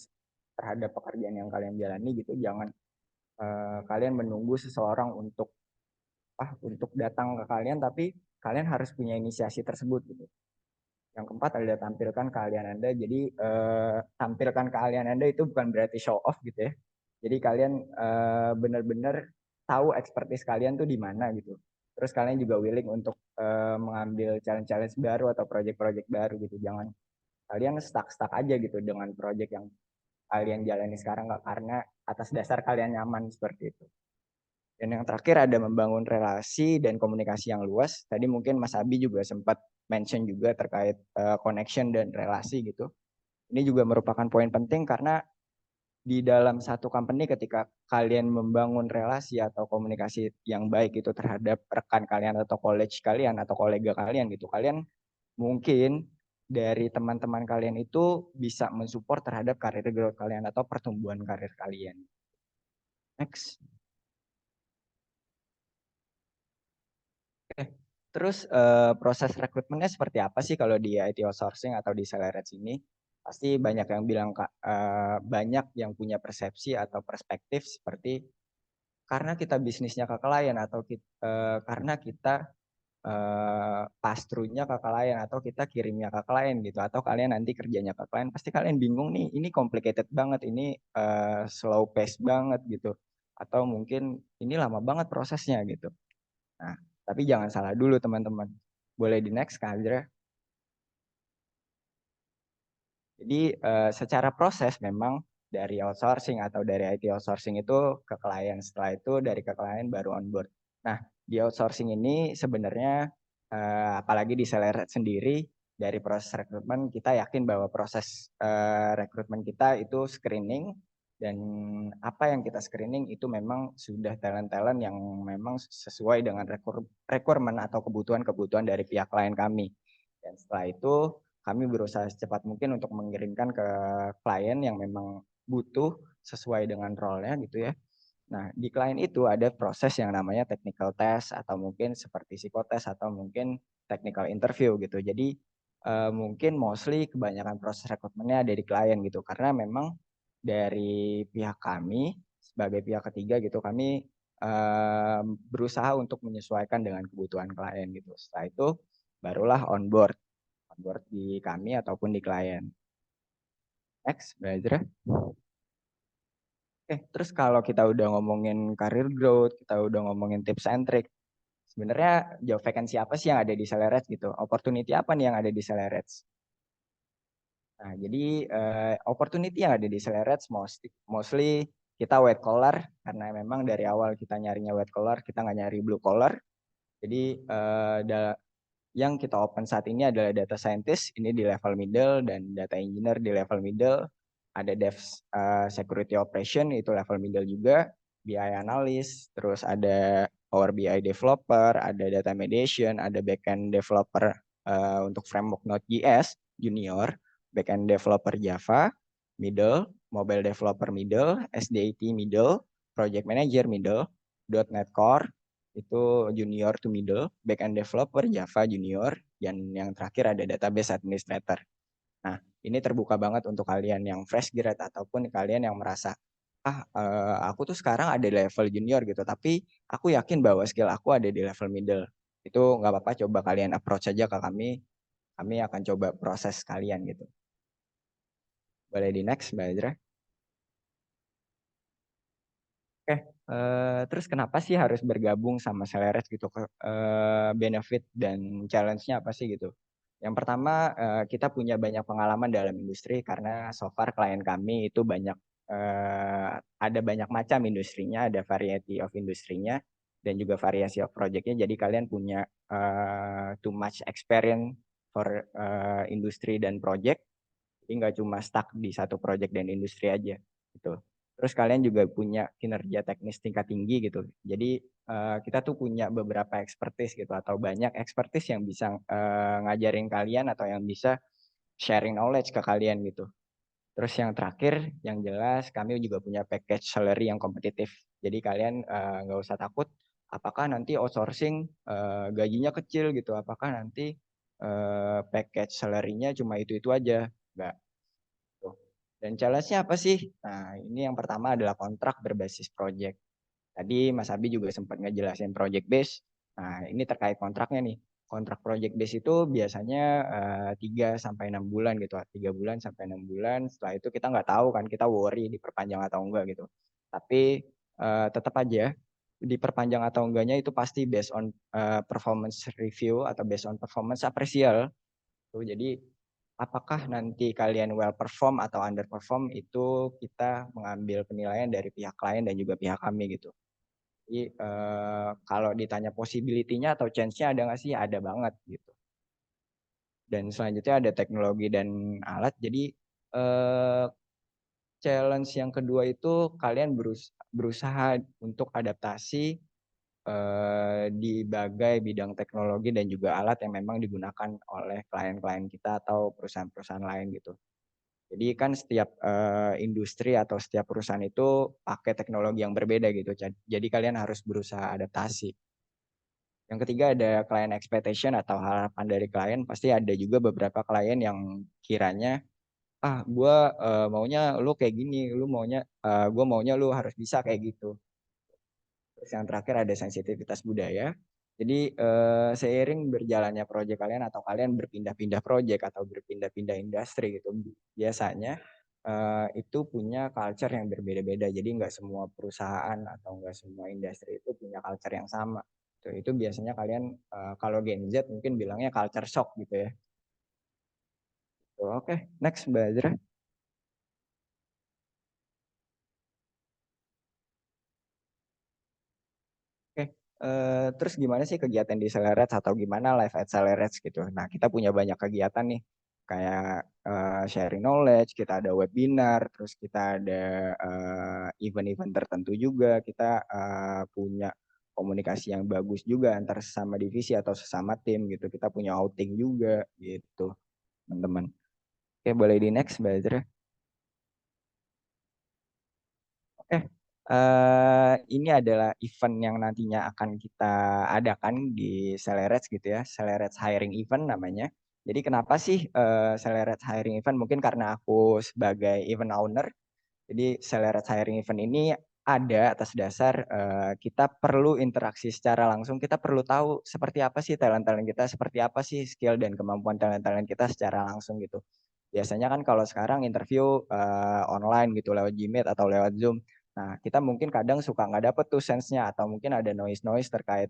Speaker 3: terhadap pekerjaan yang kalian jalani gitu. Jangan kalian menunggu seseorang untuk datang ke kalian, tapi kalian harus punya inisiasi tersebut gitu. Yang keempat adalah tampilkan keahlian Anda. Jadi tampilkan keahlian Anda itu bukan berarti show off gitu ya. Jadi kalian benar-benar tahu expertise kalian tuh di mana gitu. Terus kalian juga willing untuk mengambil challenge-challenge baru atau project-project baru gitu. Jangan kalian stuck aja gitu dengan project yang kalian jalani sekarang, nggak, karena atas dasar kalian nyaman seperti itu. Dan yang terakhir ada membangun relasi dan komunikasi yang luas. Tadi mungkin Mas Abi juga sempat mention juga terkait connection dan relasi gitu. Ini juga merupakan poin penting karena di dalam satu company ketika kalian membangun relasi atau komunikasi yang baik itu terhadap rekan kalian atau college kalian atau kolega kalian gitu, kalian mungkin dari teman-teman kalian itu bisa mensupport terhadap karir growth kalian atau pertumbuhan karir kalian. Next. Terus proses rekrutmennya seperti apa sih kalau di IT outsourcing atau di Celered ini? Pasti banyak yang bilang banyak yang punya persepsi atau perspektif seperti karena kita bisnisnya ke klien atau karena kita pass-through-nya ke klien atau kita kirimnya ke klien gitu, atau kalian nanti kerjanya ke klien, pasti kalian bingung nih, ini complicated banget, ini slow pace banget gitu, atau mungkin ini lama banget prosesnya gitu. Nah, tapi jangan salah dulu teman-teman. Boleh di next Kak Azra. Jadi secara proses memang dari outsourcing atau dari IT outsourcing itu ke klien. Setelah itu dari ke klien baru onboard. Nah, di outsourcing ini sebenarnya apalagi di Celered sendiri dari proses rekrutmen kita yakin bahwa proses rekrutmen kita itu screening dan apa yang kita screening itu memang sudah talent-talent yang memang sesuai dengan requirement atau kebutuhan-kebutuhan dari pihak klien kami. Dan setelah itu kami berusaha secepat mungkin untuk mengirimkan ke klien yang memang butuh sesuai dengan role-nya gitu ya. Nah, di klien itu ada proses yang namanya technical test atau mungkin seperti psikotes atau mungkin technical interview gitu. Jadi mungkin mostly kebanyakan proses rekrutmennya ada di klien gitu karena memang dari pihak kami sebagai pihak ketiga gitu kami berusaha untuk menyesuaikan dengan kebutuhan klien gitu. Setelah itu barulah onboard di kami ataupun di klien. Next, belajar. Terus kalau kita udah ngomongin career growth, kita udah ngomongin tips and trick, sebenarnya job vacancy apa sih yang ada di Celereds gitu? Opportunity apa nih yang ada di Celereds? Nah, jadi opportunity yang ada di Celereds mostly kita white collar, karena memang dari awal kita nyarinya white collar, kita nggak nyari blue collar. Jadi yang kita open saat ini adalah data scientist, ini di level middle, dan data engineer di level middle. Ada dev security operation, itu level middle juga. BI analyst, terus ada Power BI developer, ada data mediation, ada backend developer untuk framework Node.js, junior, backend developer Java, middle, mobile developer middle, SDAT middle, project manager middle, .NET Core, itu junior to middle, backend developer Java junior, dan yang terakhir ada database administrator. Nah, ini terbuka banget untuk kalian yang fresh grad ataupun kalian yang merasa, aku tuh sekarang ada di level junior gitu, tapi aku yakin bahwa skill aku ada di level middle. Itu nggak apa-apa, coba kalian approach aja ke kami akan coba proses kalian gitu. Boleh di next, Mbak Ezra. Terus kenapa sih harus bergabung sama Celereds gitu? Benefit dan challenge-nya apa sih gitu? Yang pertama, kita punya banyak pengalaman dalam industri karena so far klien kami itu ada banyak macam industrinya, ada variety of industrinya dan juga variasi of project-nya. Jadi kalian punya too much experience for industri dan project. Jadi nggak cuma stuck di satu project dan industri aja gitu. Terus kalian juga punya kinerja teknis tingkat tinggi gitu. Jadi kita tuh punya beberapa expertise gitu atau banyak expertise yang bisa ngajarin kalian atau yang bisa sharing knowledge ke kalian gitu. Terus yang terakhir, yang jelas kami juga punya package salary yang kompetitif. Jadi kalian nggak usah takut apakah nanti outsourcing gajinya kecil gitu, apakah nanti package salary-nya cuma itu-itu aja. Nggak. Dan challenge-nya apa sih? Nah, ini yang pertama adalah kontrak berbasis project. Tadi Mas Abi juga sempat ngejelasin project base. Nah, ini terkait kontraknya nih. Kontrak project base itu biasanya 3 sampai 6 bulan gitu. 3 bulan sampai 6 bulan. Setelah itu kita nggak tahu kan, kita worry diperpanjang atau enggak gitu. Tapi tetap aja diperpanjang atau enggaknya itu pasti based on performance review atau based on performance appraisal. Jadi apakah nanti kalian well perform atau underperform itu kita mengambil penilaian dari pihak klien dan juga pihak kami gitu. Jadi kalau ditanya possibility-nya atau chance-nya ada nggak sih? Ada banget gitu. Dan selanjutnya ada teknologi dan alat. Jadi challenge yang kedua itu kalian berusaha untuk adaptasi di berbagai bidang teknologi dan juga alat yang memang digunakan oleh klien-klien kita atau perusahaan-perusahaan lain gitu. Jadi kan setiap industri atau setiap perusahaan itu pakai teknologi yang berbeda gitu. Jadi kalian harus berusaha adaptasi. Yang ketiga ada client expectation atau harapan dari klien. Pasti ada juga beberapa klien yang kiranya, gue maunya lu kayak gini, gue maunya lu harus bisa kayak gitu. Terus yang terakhir ada sensitivitas budaya. Jadi seiring berjalannya proyek kalian atau kalian berpindah-pindah proyek atau berpindah-pindah industri gitu, biasanya itu punya culture yang berbeda-beda. Jadi nggak semua perusahaan atau nggak semua industri itu punya culture yang sama. Itu biasanya kalian kalau Gen Z mungkin bilangnya culture shock gitu ya. Oke, next Mbak Azra. Oke, terus gimana sih kegiatan di Celerets atau gimana live at Celerets gitu? Nah, kita punya banyak kegiatan nih, kayak sharing knowledge, kita ada webinar, terus kita ada event-event tertentu juga, kita punya komunikasi yang bagus juga antar sesama divisi atau sesama tim gitu. Kita punya outing juga gitu, teman-teman. Oke, boleh di next, Mbak Azra. Oke, ini adalah event yang nantinya akan kita adakan di Celerets gitu ya, Celerets Hiring Event namanya. Jadi kenapa sih Celerets Hiring Event? Mungkin karena aku sebagai event owner, jadi Celerets Hiring Event ini ada atas dasar kita perlu interaksi secara langsung, kita perlu tahu seperti apa sih talent-talent kita, seperti apa sih skill dan kemampuan talent-talent kita secara langsung gitu. Biasanya kan kalau sekarang interview online gitu lewat Gmeet atau lewat Zoom. Nah, kita mungkin kadang suka nggak dapet tuh sense-nya atau mungkin ada noise-noise terkait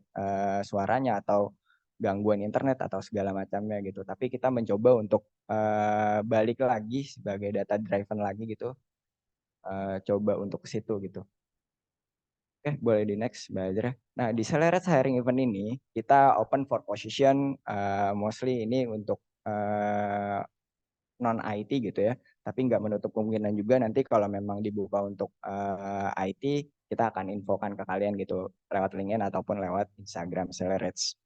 Speaker 3: suaranya atau gangguan internet atau segala macamnya gitu. Tapi kita mencoba untuk balik lagi sebagai data driven lagi gitu, coba untuk ke situ gitu. Oke, boleh di next, Mbak Azra. Nah, di Celerets Hiring Event ini, kita open for position, mostly ini untuk non-IT gitu ya. Tapi nggak menutup kemungkinan juga nanti kalau memang dibuka untuk IT, kita akan infokan ke kalian gitu lewat LinkedIn ataupun lewat Instagram Celerets.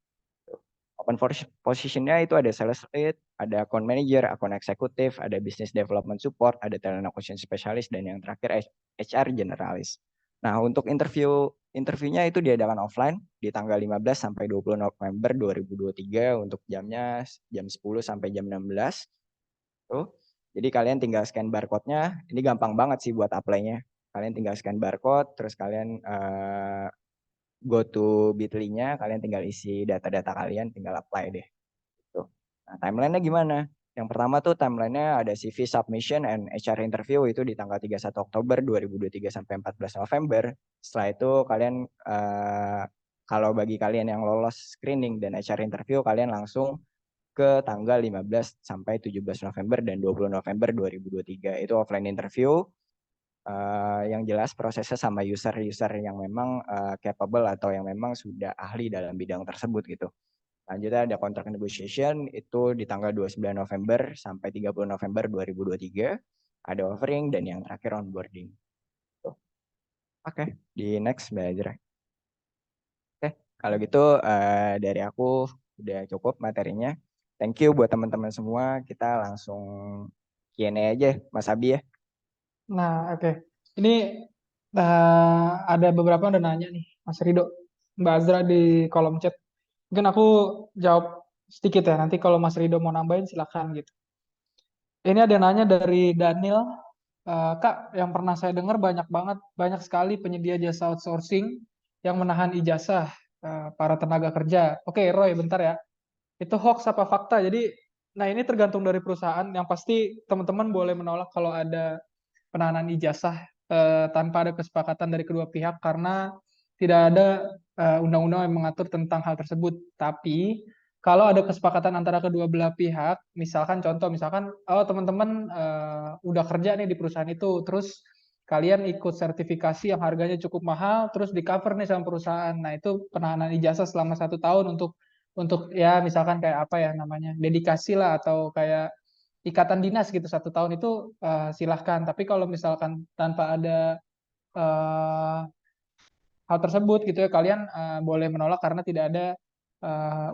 Speaker 3: Open for positionnya itu ada sales lead, ada account manager, account eksekutif, ada business development support, ada talent acquisition specialist, dan yang terakhir HR generalis. Nah, untuk interviewnya itu diadakan offline di tanggal 15 sampai 20 November 2023 untuk jamnya jam 10 sampai jam 16. Tuh. Jadi kalian tinggal scan barcode-nya. Ini gampang banget sih buat apply-nya. Kalian tinggal scan barcode, terus kalian go to Bitly-nya, kalian tinggal isi data-data kalian, tinggal apply deh. Tuh. Nah, timeline-nya gimana? Yang pertama tuh timeline-nya ada CV submission and HR interview itu di tanggal 31 Oktober 2023 sampai 14 November. Setelah itu kalian kalau bagi kalian yang lolos screening dan HR interview, kalian langsung ke tanggal 15 sampai 17 November dan 20 November 2023. Itu offline interview. Yang jelas prosesnya sama user-user yang memang capable atau yang memang sudah ahli dalam bidang tersebut gitu. Lanjutnya ada contract negotiation itu di tanggal 29 November sampai 30 November 2023. Ada offering dan yang terakhir onboarding. Oke, di next Mbak Azra. Oke, kalau gitu dari aku udah cukup materinya. Thank you buat teman-teman semua. Kita langsung Q&A aja, Mas Abi ya.
Speaker 2: Nah, oke. Ini ada beberapa yang udah nanya nih, Mas Rido, Mbak Azra di kolom chat. Mungkin aku jawab sedikit ya. Nanti kalau Mas Rido mau nambahin silakan gitu. Ini ada yang nanya dari Daniel. Kak, yang pernah saya dengar banyak sekali penyedia jasa outsourcing yang menahan ijazah para tenaga kerja. Oke, Roy, bentar ya. Itu hoax apa fakta? Jadi, nah ini tergantung dari perusahaan. Yang pasti teman-teman boleh menolak kalau ada penahanan ijazah tanpa ada kesepakatan dari kedua pihak karena tidak ada undang-undang yang mengatur tentang hal tersebut. Tapi kalau ada kesepakatan antara kedua belah pihak, misalkan contoh, misalkan oh teman-teman udah kerja nih di perusahaan itu, terus kalian ikut sertifikasi yang harganya cukup mahal, terus di cover nih sama perusahaan. Nah itu penahanan ijazah selama 1 tahun untuk ya misalkan kayak apa ya namanya dedikasi lah atau kayak ikatan dinas gitu 1 tahun itu silahkan. Tapi kalau misalkan tanpa ada uh, hal tersebut gitu ya kalian boleh menolak karena tidak ada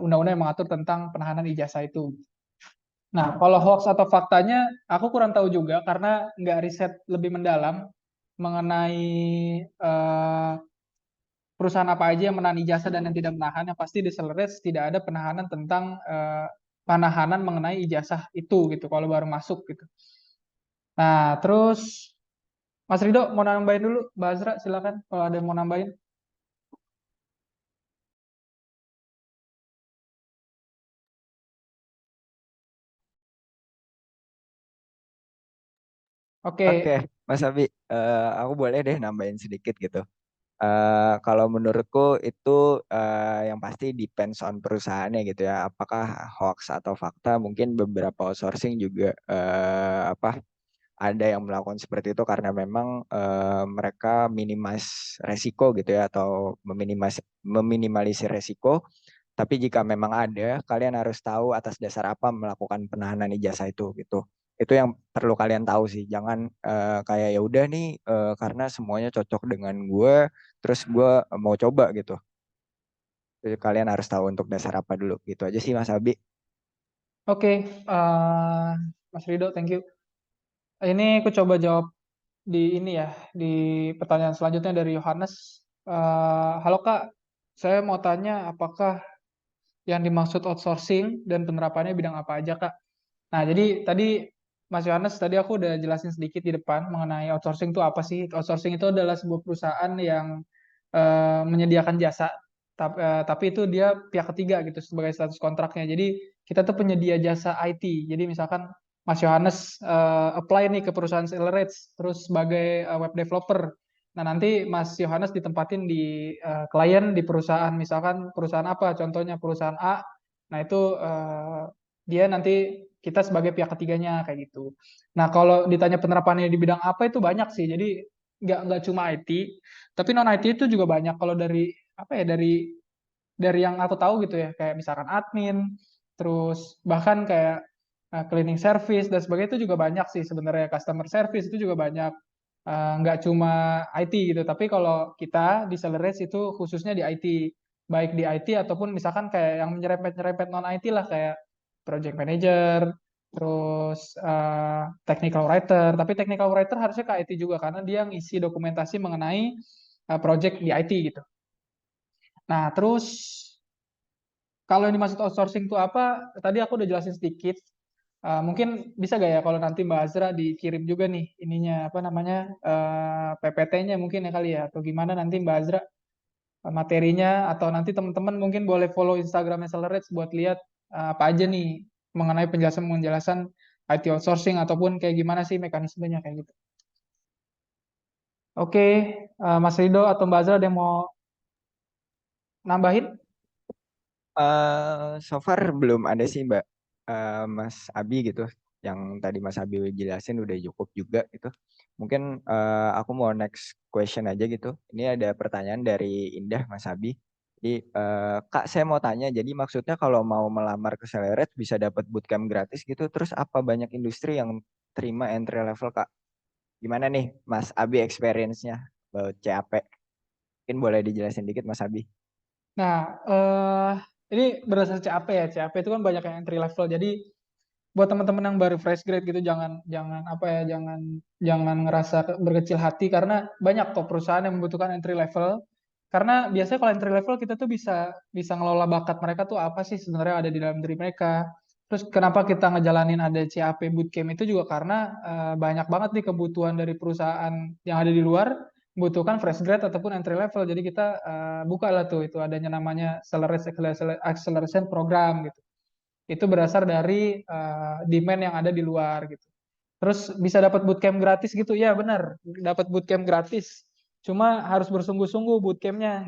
Speaker 2: undang-undang yang mengatur tentang penahanan ijazah itu. Nah, kalau hoax atau faktanya aku kurang tahu juga karena nggak riset lebih mendalam mengenai perusahaan apa aja yang menahan ijazah dan yang tidak menahan. Yang pasti di Celeres tidak ada penahanan tentang penahanan mengenai ijazah itu gitu kalau baru masuk gitu. Nah, terus Mas Rido mau nambahin dulu, Mbak Azra silakan kalau ada yang mau nambahin. Oke,
Speaker 3: Oke, Mas Abi, aku boleh deh nambahin sedikit gitu. Kalau menurutku itu yang pasti depends on perusahaannya gitu ya. Apakah hoax atau fakta? Mungkin beberapa outsourcing juga ada yang melakukan seperti itu karena memang mereka minimize resiko gitu ya, atau meminimalisir resiko. Tapi jika memang ada, kalian harus tahu atas dasar apa melakukan penahanan ijazah itu gitu. Itu yang perlu kalian tahu sih. Jangan kayak ya udah nih karena semuanya cocok dengan gue, terus gue mau coba gitu. Jadi kalian harus tahu untuk dasar apa dulu. Gitu aja sih Mas Abi.
Speaker 2: Oke, Mas Rido, thank you. Ini aku coba jawab di ini ya, di pertanyaan selanjutnya dari Yohanes. Halo Kak, saya mau tanya apakah yang dimaksud outsourcing dan penerapannya bidang apa aja Kak? Nah, jadi tadi Mas Yohanes, tadi aku udah jelasin sedikit di depan mengenai outsourcing itu apa sih. Outsourcing itu adalah sebuah perusahaan yang menyediakan jasa, tapi itu dia pihak ketiga gitu sebagai status kontraknya. Jadi kita tuh penyedia jasa IT. Jadi misalkan Mas Yohanes apply nih ke perusahaan Accelerate terus sebagai web developer. Nah, nanti Mas Yohanes ditempatin di klien di perusahaan, misalkan perusahaan apa? Contohnya perusahaan A. Nah, itu dia nanti kita sebagai pihak ketiganya kayak gitu. Nah, kalau ditanya penerapannya di bidang apa itu banyak sih. Jadi nggak cuma IT, tapi non IT itu juga banyak. Kalau dari apa ya, dari yang aku tahu gitu ya, kayak misalkan admin, terus bahkan kayak cleaning service dan sebagainya itu juga banyak sih sebenarnya. Customer service itu juga banyak. Nggak cuma IT gitu, tapi kalau kita di Celeres itu khususnya di IT, baik di IT ataupun misalkan kayak yang nyerempet-nyerempet non IT lah, kayak project manager, terus technical writer. Tapi technical writer harusnya ke IT juga karena dia ngisi dokumentasi mengenai project di IT gitu. Nah, terus kalau yang dimaksud outsourcing itu apa? Tadi aku udah jelasin sedikit. Mungkin bisa gak ya kalau nanti Mbak Azra dikirim juga nih ininya apa namanya PPT-nya mungkin ya kali ya, atau gimana nanti Mbak Azra materinya, atau nanti teman-teman mungkin boleh follow Instagramnya Accelerate buat lihat apa aja nih mengenai penjelasan-penjelasan IT outsourcing ataupun kayak gimana sih mekanismenya kayak gitu. Oke, Mas Rido atau Mbak Azra ada yang mau nambahin?
Speaker 3: So far belum ada sih Mbak. Mas Abi gitu. Yang tadi Mas Abi jelasin udah cukup juga gitu. Mungkin aku mau next question aja gitu. Ini ada pertanyaan dari Indah Mas Abi. Jadi Kak saya mau tanya, jadi maksudnya kalau mau melamar ke Celeret bisa dapat bootcamp gratis gitu. Terus apa banyak industri yang terima entry level Kak? Gimana nih Mas Abi experience-nya about CAP? Mungkin boleh dijelasin dikit Mas Abi.
Speaker 2: Nah, ini berdasar CAP ya. CAP itu kan banyak yang entry level. Jadi buat teman-teman yang baru fresh grade gitu jangan jangan apa ya jangan jangan ngerasa berkecil hati karena banyak kok perusahaan yang membutuhkan entry level. Karena biasanya kalau entry level kita tuh bisa bisa ngelola bakat mereka tuh apa sih sebenarnya ada di dalam diri mereka. Terus kenapa kita ngejalanin ada CAP bootcamp itu juga karena banyak banget nih kebutuhan dari perusahaan yang ada di luar membutuhkan fresh grade ataupun entry level. Jadi kita buka lah tuh itu adanya namanya acceleration program gitu. Itu berasal dari demand yang ada di luar gitu. Terus bisa dapat bootcamp gratis gitu, ya benar, dapat bootcamp gratis. Cuma harus bersungguh-sungguh bootcampnya,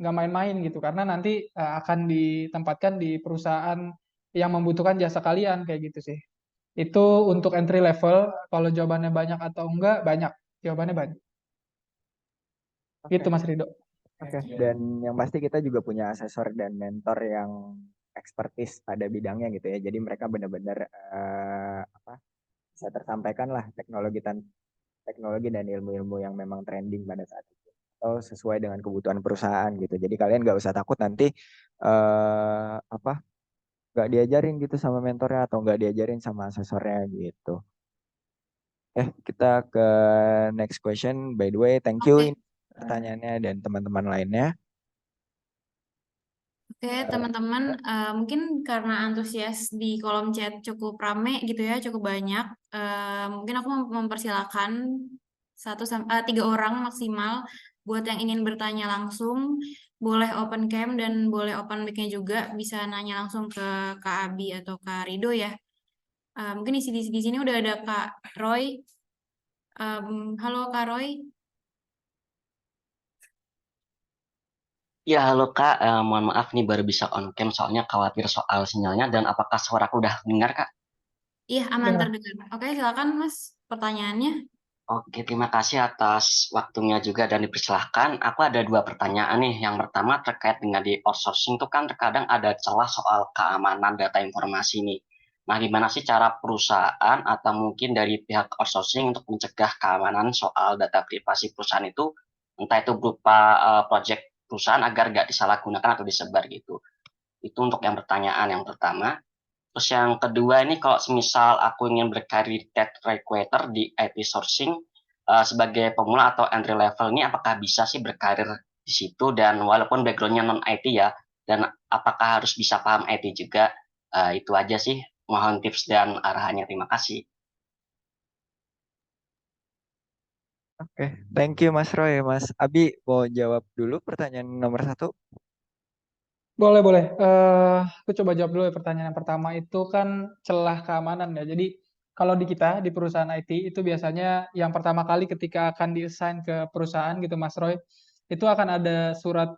Speaker 2: nggak main-main gitu, karena nanti akan ditempatkan di perusahaan yang membutuhkan jasa kalian kayak gitu sih. Itu untuk entry level. Kalau jawabannya banyak atau enggak, banyak. Jawabannya banyak. Gitu
Speaker 3: Oke.
Speaker 2: Mas Rido.
Speaker 3: Oke, dan yang pasti kita juga punya asesor dan mentor yang ekspertis pada bidangnya gitu ya. Jadi mereka benar-benar bisa tersampaikan lah teknologi dan ilmu-ilmu yang memang trending pada saat itu atau sesuai dengan kebutuhan perusahaan gitu. Jadi kalian nggak usah takut nanti eh nggak diajarin gitu sama mentornya atau nggak diajarin sama asesornya gitu. Kita ke next question. By the way, thank you
Speaker 1: Oke.
Speaker 3: ini pertanyaannya dan teman-teman lainnya.
Speaker 1: Oke, teman-teman, mungkin karena antusias di kolom chat cukup rame gitu ya, cukup banyak. Mungkin aku mempersilakan 3 orang maksimal buat yang ingin bertanya langsung, boleh open cam dan boleh open mic-nya juga, bisa nanya langsung ke Kak Abi atau Kak Rido ya. Mungkin di sini udah ada Kak Roy. Halo Kak Roy.
Speaker 5: Ya, halo Kak. Mohon maaf nih baru bisa on cam soalnya khawatir soal sinyalnya dan apakah suaraku udah dengar Kak?
Speaker 1: Iya, aman
Speaker 2: Ya,
Speaker 1: terdengar. Oke, silakan Mas pertanyaannya.
Speaker 5: Oke, terima kasih atas waktunya juga dan dipersilahkan. Aku ada dua pertanyaan nih. Yang pertama terkait dengan di outsourcing itu kan terkadang ada celah soal keamanan data informasi nih. Nah, gimana sih cara perusahaan atau mungkin dari pihak outsourcing untuk mencegah keamanan soal data privasi perusahaan itu, entah itu berupa project perusahaan agar nggak disalahgunakan atau disebar gitu. Itu untuk yang pertanyaan yang pertama. Terus yang kedua ini kalau semisal aku ingin berkarir tech recruiter di IT sourcing sebagai pemula atau entry level ini apakah bisa sih berkarir di situ dan walaupun backgroundnya non IT ya dan apakah harus bisa paham IT juga. Itu aja sih, mohon tips dan arahannya, terima kasih.
Speaker 3: Oke, thank you Mas Roy. Mas Abi mau jawab dulu pertanyaan nomor 1.
Speaker 2: boleh, boleh. Aku coba jawab dulu ya pertanyaan yang pertama itu kan celah keamanan ya. Jadi kalau di kita di perusahaan IT itu biasanya yang pertama kali ketika akan diassign ke perusahaan gitu Mas Roy, itu akan ada surat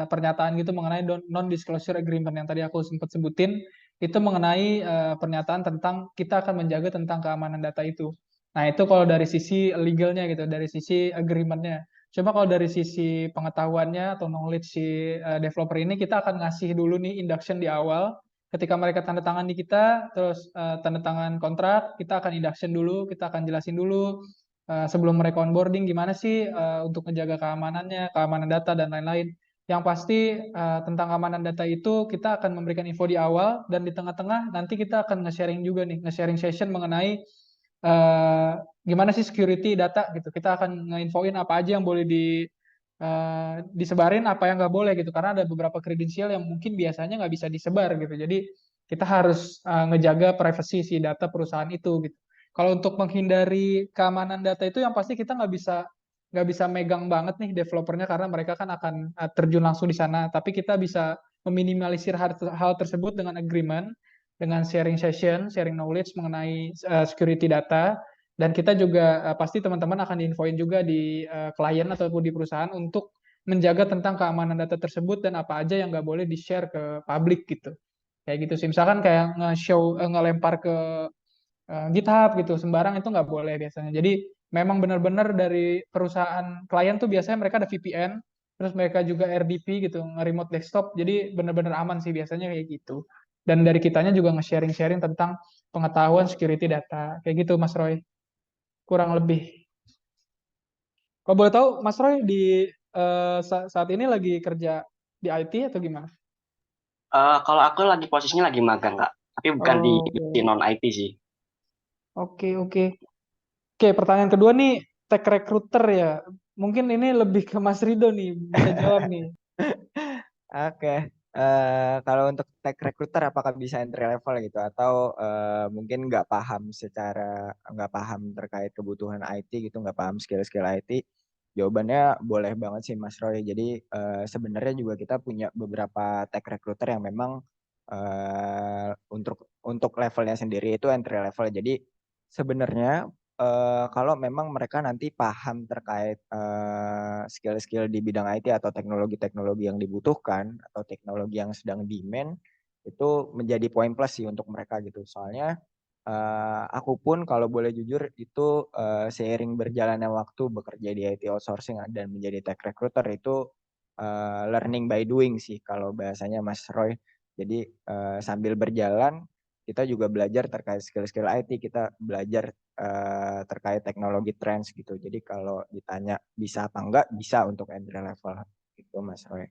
Speaker 2: pernyataan gitu mengenai non disclosure agreement yang tadi aku sempat sebutin itu mengenai pernyataan tentang kita akan menjaga tentang keamanan data itu. Nah, itu kalau dari sisi legalnya gitu, dari sisi agreementnya. Coba kalau dari sisi pengetahuannya atau knowledge si developer ini kita akan ngasih dulu nih induction di awal. Ketika mereka tanda tangan di kita, terus tanda tangan kontrak, kita akan induction dulu, kita akan jelasin dulu sebelum mereka onboarding gimana sih untuk menjaga keamanannya, keamanan data dan lain-lain. Yang pasti tentang keamanan data itu kita akan memberikan info di awal dan di tengah-tengah nanti kita akan nge-sharing juga nih, nge-sharing session mengenai eh, gimana sih security data gitu. Kita akan nge-infoin apa aja yang boleh disebarin, apa yang nggak boleh gitu. Karena ada beberapa kredensial yang mungkin biasanya nggak bisa disebar gitu. Jadi kita harus ngejaga privasi si data perusahaan itu gitu. Kalau untuk menghindari keamanan data itu yang pasti kita nggak bisa megang banget nih developernya karena mereka kan akan terjun langsung di sana. Tapi kita bisa meminimalisir hal tersebut dengan agreement dengan sharing session, sharing knowledge mengenai security data, dan kita juga pasti teman-teman akan diinfoin juga di klien ataupun di perusahaan untuk menjaga tentang keamanan data tersebut dan apa aja yang nggak boleh di-share ke publik gitu. Kayak gitu sih. Misalkan kayak nge-show, ngelempar ke GitHub gitu, sembarang itu nggak boleh biasanya. Jadi memang benar-benar dari perusahaan klien tuh biasanya mereka ada VPN, terus mereka juga RDP gitu, nge-remote desktop, jadi benar-benar aman sih biasanya kayak gitu. Dan dari kitanya juga nge-sharing-sharing tentang pengetahuan security data, kayak gitu Mas Roy, kurang lebih. Kalau boleh tahu, Mas Roy di saat ini lagi kerja di IT atau gimana?
Speaker 5: Kalau aku lagi posisinya lagi magang Kak, tapi bukan di
Speaker 2: Oh,
Speaker 5: non IT sih.
Speaker 2: oke, oke. Oke, pertanyaan kedua nih, tech recruiter ya. Mungkin ini lebih ke Mas Rido nih, bisa jawab nih.
Speaker 3: Oke, kalau untuk tech recruiter apakah bisa entry level gitu atau mungkin nggak paham terkait kebutuhan IT gitu, nggak paham skill-skill IT? Jawabannya boleh banget sih Mas Roy. Jadi sebenarnya juga kita punya beberapa tech recruiter yang memang untuk levelnya sendiri itu entry level. Jadi sebenarnya kalau memang mereka nanti paham terkait skill-skill di bidang IT atau teknologi-teknologi yang dibutuhkan atau teknologi yang sedang demand, itu menjadi poin plus sih untuk mereka gitu. Soalnya aku pun kalau boleh jujur itu seiring berjalannya waktu bekerja di IT outsourcing dan menjadi tech recruiter itu learning by doing sih kalau bahasanya Mas Roy. Jadi sambil berjalan kita juga belajar terkait skill-skill IT, kita belajar terkait teknologi trends gitu. Jadi kalau ditanya bisa apa enggak, bisa untuk entry level gitu Mas Roy.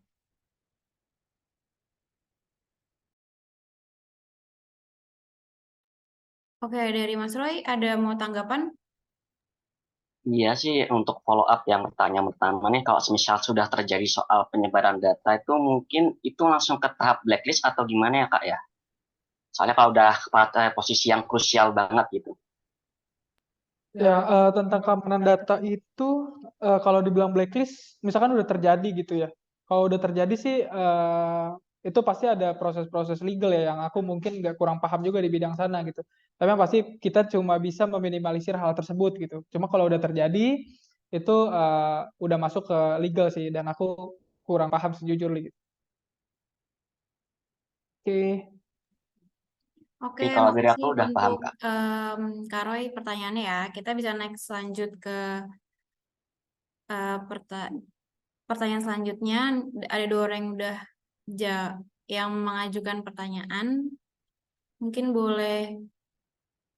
Speaker 1: Oke, dari Mas Roy ada mau tanggapan?
Speaker 5: Iya sih, untuk follow up yang pertanyaan pertama nih, kalau semisal sudah terjadi soal penyebaran data itu mungkin itu langsung ke tahap blacklist atau gimana ya Kak ya? Soalnya kalau udah pada posisi yang krusial banget gitu.
Speaker 2: Ya, tentang keamanan data itu kalau dibilang blacklist, misalkan udah terjadi gitu ya. Kalau udah terjadi sih itu pasti ada proses-proses legal ya yang aku mungkin nggak kurang paham juga di bidang sana gitu. Tapi yang pasti kita cuma bisa meminimalisir hal tersebut gitu. Cuma kalau udah terjadi itu udah masuk ke legal sih dan aku kurang paham sejujurnya gitu. Oke,
Speaker 1: Oke,
Speaker 5: Oke, kalau dari aku
Speaker 1: makasih
Speaker 5: udah paham,
Speaker 1: untuk
Speaker 5: Kak.
Speaker 1: Kak Roy pertanyaannya ya. Kita bisa next lanjut ke eh, perta- pertanyaan selanjutnya. Ada 2 orang yang udah yang mengajukan pertanyaan. Mungkin boleh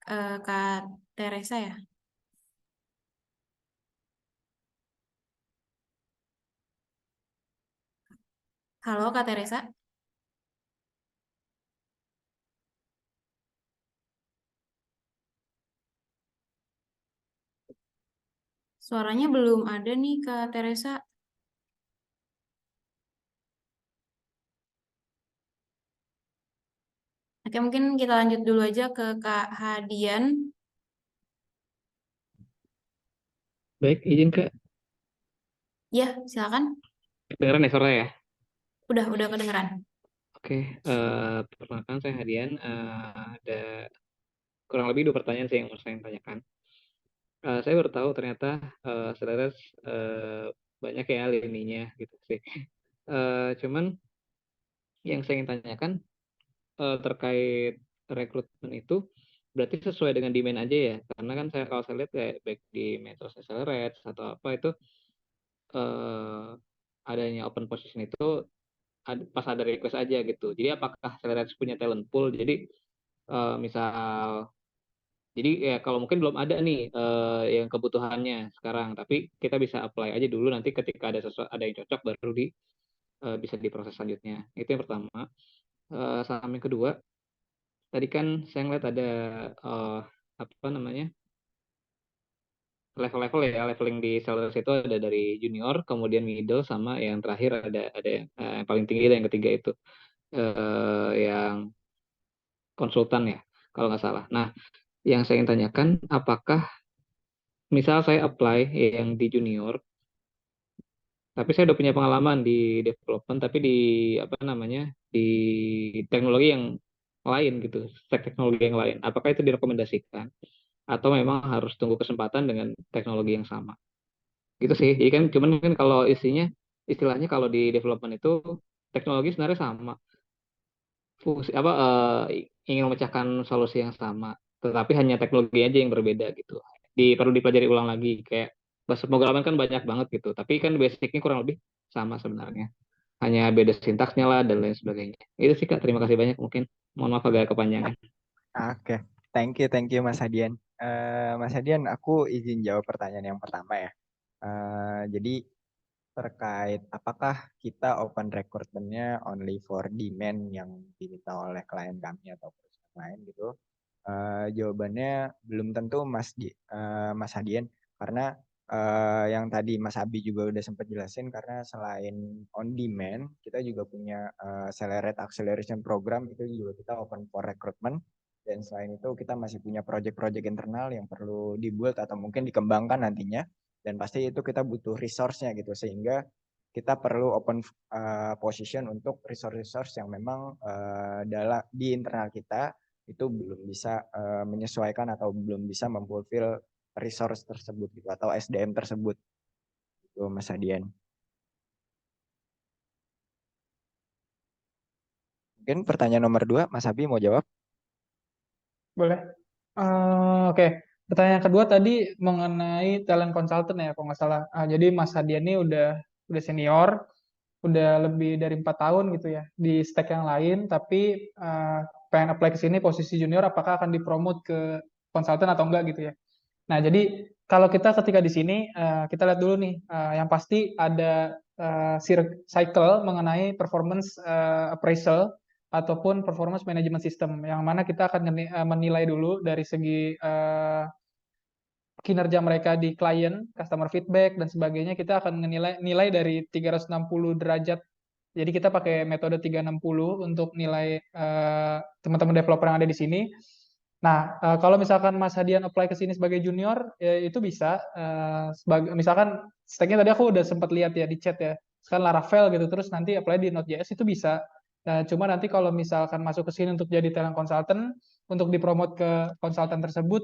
Speaker 1: Kak Teresa ya. Halo Kak Teresa. Suaranya belum ada nih Kak Teresa. Oke, mungkin kita lanjut dulu aja ke Kak Hadian.
Speaker 6: Baik, izin Kak.
Speaker 1: Ya, silakan.
Speaker 6: Kedengeran ya suara ya?
Speaker 1: Udah kedengeran.
Speaker 6: Oke, perkenalkan saya Hadian. Ada kurang lebih 2 pertanyaan sih yang mau saya tanyakan. Saya baru tahu ternyata Seleres banyak ya lininya gitu sih. Cuman yang saya ingin tanyakan terkait rekrutmen itu berarti sesuai dengan demand aja ya? Karena kan kalau saya lihat kayak baik di medsos Seleres atau apa itu eh, adanya open position itu pas ada request aja gitu. Jadi apakah Celerex punya talent pool? Jadi misal, jadi ya kalau mungkin belum ada nih yang kebutuhannya sekarang, tapi kita bisa apply aja dulu nanti ketika ada yang cocok baru bisa diproses selanjutnya. Itu yang pertama. Sama yang kedua, tadi kan saya ngeliat ada eh, apa namanya level-level ya, leveling di Celerex itu ada dari junior, kemudian middle, sama yang terakhir ada yang paling tinggi yang ketiga itu yang konsultan ya kalau nggak salah. Nah, yang saya ingin tanyakan, apakah misal saya apply yang di junior, tapi saya udah punya pengalaman di development, tapi di apa namanya di teknologi yang lain gitu, stack teknologi yang lain. Apakah itu direkomendasikan atau memang harus tunggu kesempatan dengan teknologi yang sama? Gitu sih. Jadi kan cuman kan kalau istilahnya kalau di development itu teknologi sebenarnya sama, fungsi apa ingin memecahkan solusi yang sama, tetapi hanya teknologi aja yang berbeda gitu. Perlu dipelajari ulang lagi kayak bahasa pemrograman kan banyak banget gitu, tapi kan basicnya kurang lebih sama sebenarnya. Hanya beda sintaksnya lah dan lain sebagainya. Itu sih Kak, terima kasih banyak mungkin. Mohon maaf agak kepanjangan.
Speaker 3: Oke, thank you Mas Hadian. Mas Hadian, aku izin jawab pertanyaan yang pertama ya. Jadi terkait apakah kita open recruitment-nya only for demand yang diminta oleh klien kami atau perusahaan lain gitu. Jawabannya belum tentu Mas Hadian, karena yang tadi Mas Abi juga udah sempat jelasin, karena selain on demand kita juga punya Accelerate Acceleration Program, itu juga kita open for recruitment, dan selain itu kita masih punya project-project internal yang perlu dibuat atau mungkin dikembangkan nantinya, dan pasti itu kita butuh resource-nya gitu, sehingga kita perlu open position untuk resource-resource yang memang di internal kita itu belum bisa menyesuaikan atau belum bisa memfulfill resource tersebut gitu atau SDM tersebut itu Mas Adian. Mungkin pertanyaan nomor 2 Mas Abi mau jawab?
Speaker 2: boleh. Oke, pertanyaan kedua tadi mengenai talent consultant ya, kalau nggak salah. Jadi Mas Hadian ini udah senior, udah lebih dari 4 tahun gitu ya di stack yang lain, tapi pengen apply ke sini posisi junior, apakah akan dipromot ke konsultan atau enggak gitu ya. Nah, jadi kalau kita ketika di sini kita lihat dulu nih, yang pasti ada cycle mengenai performance appraisal ataupun performance management system, yang mana kita akan menilai dulu dari segi kinerja mereka di klien, customer feedback dan sebagainya. Kita akan nilai dari 360 derajat. Jadi kita pakai metode 360 untuk nilai teman-teman developer yang ada di sini. Nah, kalau misalkan Mas Hadian apply ke sini sebagai junior, ya itu bisa. Misalkan stacknya tadi aku udah sempat lihat ya di chat ya. Sekarang Laravel gitu, terus nanti apply di Node.js itu bisa. Nah, cuma nanti kalau misalkan masuk ke sini untuk jadi talent consultant, untuk dipromot ke konsultan tersebut,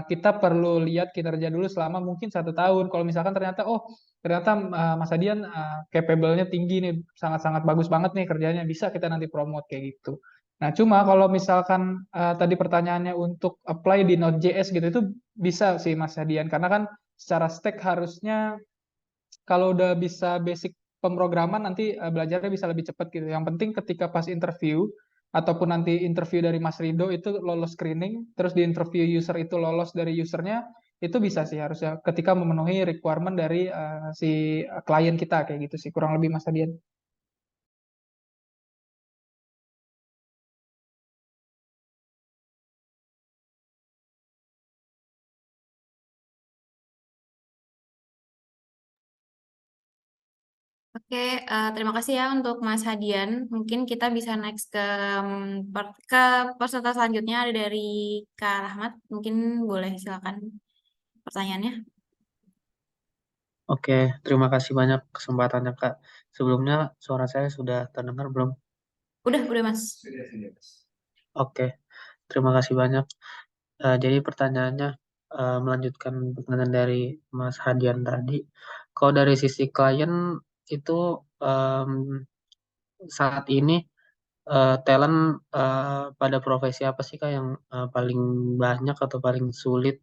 Speaker 2: kita perlu lihat kinerja dulu selama mungkin 1 tahun. Kalau misalkan ternyata, oh ternyata Mas Adian capable-nya tinggi nih, sangat-sangat bagus banget nih kerjanya, bisa kita nanti promote kayak gitu. Nah, cuma kalau misalkan tadi pertanyaannya untuk apply di Node.js gitu, itu bisa sih Mas Adian, karena kan secara stack harusnya kalau udah bisa basic pemrograman nanti belajarnya bisa lebih cepat gitu. Yang penting ketika pas interview ataupun nanti interview dari Mas Rido itu lolos screening, terus di interview user itu lolos dari usernya, itu bisa sih harusnya ketika memenuhi requirement dari si klien kita kayak gitu sih kurang lebih Mas Adian.
Speaker 1: Oke, terima kasih ya untuk Mas Hadian. Mungkin kita bisa next ke ke peserta selanjutnya ada dari Kak Rahmat. Mungkin boleh silakan pertanyaannya.
Speaker 7: Oke, terima kasih banyak kesempatannya, Kak. Sebelumnya suara saya sudah terdengar belum?
Speaker 1: Udah Mas.
Speaker 7: Oke, terima kasih banyak. Jadi pertanyaannya melanjutkan pertanyaan dari Mas Hadian tadi. Kalau dari sisi klien itu em, saat ini talent pada profesi apa sih Kak yang paling banyak atau paling sulit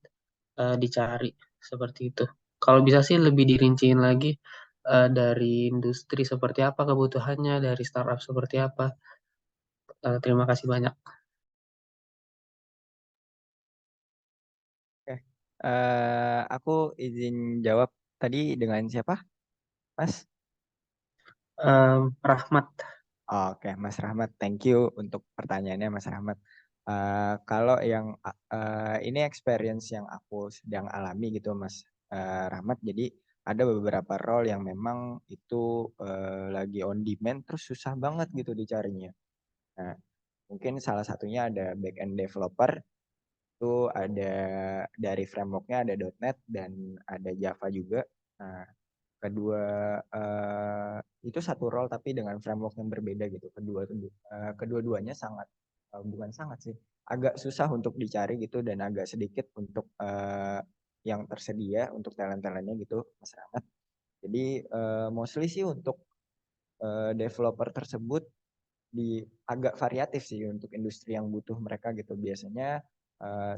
Speaker 7: dicari seperti itu? Kalau bisa sih lebih dirinciin lagi dari industri seperti apa kebutuhannya, dari startup seperti apa. Terima kasih banyak.
Speaker 3: Oke. Aku izin jawab tadi dengan siapa, Mas?
Speaker 7: Rahmat.
Speaker 3: Oke, Mas Rahmat, thank you untuk pertanyaannya, Mas Rahmat. Kalau yang ini experience yang aku sedang alami gitu, Mas Rahmat. Jadi ada beberapa role yang memang itu lagi on demand, terus susah banget gitu dicarinya. Nah, mungkin salah satunya ada back end developer, itu ada dari frameworknya ada .NET dan ada Java juga. Nah, kedua itu satu role tapi dengan framework yang berbeda gitu. Kedua-duanya sangat bukan sangat sih, agak susah untuk dicari gitu dan agak sedikit untuk yang tersedia untuk talent-talentnya gitu, Mas Rahmat. Jadi mostly sih untuk developer tersebut di agak variatif sih untuk industri yang butuh mereka gitu. Biasanya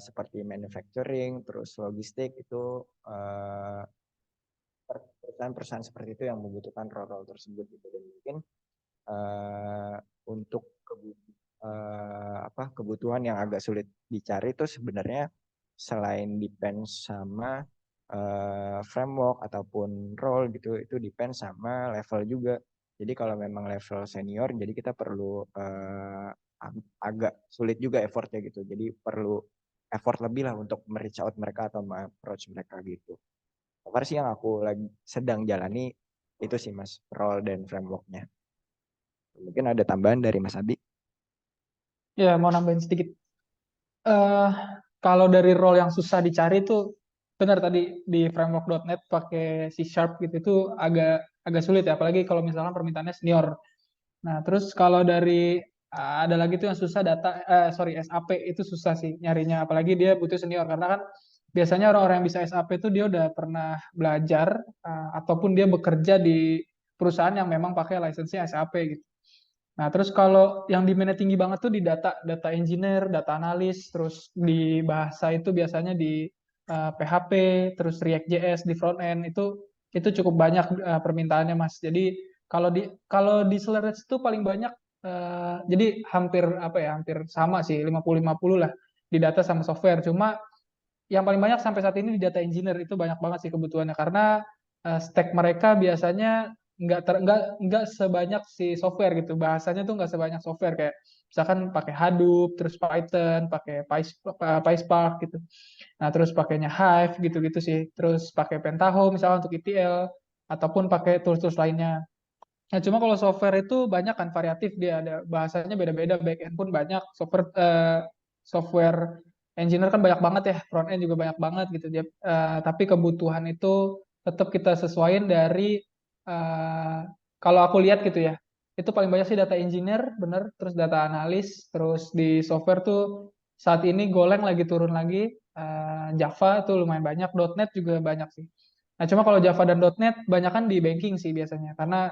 Speaker 3: seperti manufacturing, terus logistik itu perusahaan-perusahaan seperti itu yang membutuhkan role-role tersebut gitu. Dan mungkin untuk kebutuhan yang agak sulit dicari itu sebenarnya selain depends sama framework ataupun role gitu, itu depends sama level juga. Jadi kalau memang level senior, jadi kita perlu agak sulit juga effortnya gitu. Jadi perlu effort lebih lah untuk reach out mereka atau approach mereka gitu. Versi yang aku lagi sedang jalani itu sih Mas, role dan frameworknya. Mungkin ada tambahan dari Mas Abi.
Speaker 2: Ya, mau nambahin sedikit. Kalau dari role yang susah dicari itu benar tadi di framework.NET pakai C# gitu itu agak sulit ya, apalagi kalau misalkan permintaannya senior. Nah, terus kalau dari ada lagi tuh yang susah SAP itu susah sih nyarinya, apalagi dia butuh senior karena kan biasanya orang-orang yang bisa SAP itu dia udah pernah belajar ataupun dia bekerja di perusahaan yang memang pakai lisensinya SAP gitu. Nah, terus kalau yang demand tinggi banget tuh di data engineer, data analis, terus di bahasa itu biasanya di PHP, terus React.js di front end itu cukup banyak permintaannya Mas. Jadi kalau di Celerits itu paling banyak jadi hampir sama sih 50-50 lah di data sama software. Cuma yang paling banyak sampai saat ini di data engineer itu banyak banget sih kebutuhannya karena stack mereka biasanya nggak sebanyak si software gitu, bahasanya tuh nggak sebanyak software kayak misalkan pakai Hadoop terus Python pakai PySpark gitu, nah terus pakainya Hive gitu-gitu sih, terus pakai Pentaho misalnya untuk ETL ataupun pakai tools-tools lainnya. Nah, cuma kalau software itu banyak kan variatif, dia ada bahasanya beda-beda, back end pun banyak, software engineer kan banyak banget ya, front end juga banyak banget gitu. Tapi kebutuhan itu tetap kita sesuaiin dari kalau aku lihat gitu ya. Itu paling banyak sih data engineer, bener, terus data analis, terus di software tuh saat ini Golang lagi turun lagi, Java itu lumayan banyak, .NET juga banyak sih. Nah, cuma kalau Java dan .NET banyak kan di banking sih biasanya, karena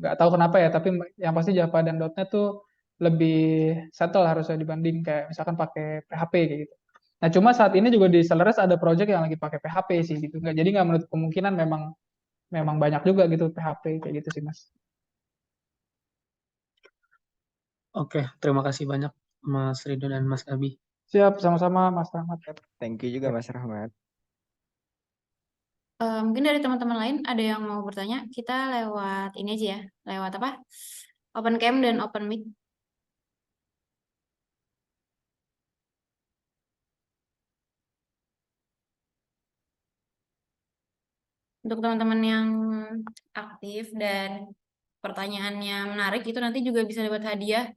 Speaker 2: nggak tahu kenapa ya, tapi yang pasti Java dan .NET tuh lebih settle harusnya dibanding kayak misalkan pakai PHP kayak gitu. Nah, cuma saat ini juga di Celeres ada project yang lagi pakai PHP sih gitu. Nggak, jadi nggak menutup kemungkinan memang memang banyak juga gitu PHP kayak gitu sih, Mas.
Speaker 7: Oke, terima kasih banyak Mas Rido dan Mas Abi.
Speaker 2: Siap, sama-sama Mas Rahmat.
Speaker 3: Thank you juga Mas Rahmat.
Speaker 1: Mungkin dari teman-teman lain ada yang mau bertanya, kita lewat ini aja ya, lewat apa? Open cam dan open mic. Untuk teman-teman yang aktif dan pertanyaannya menarik, itu nanti juga bisa dapat hadiah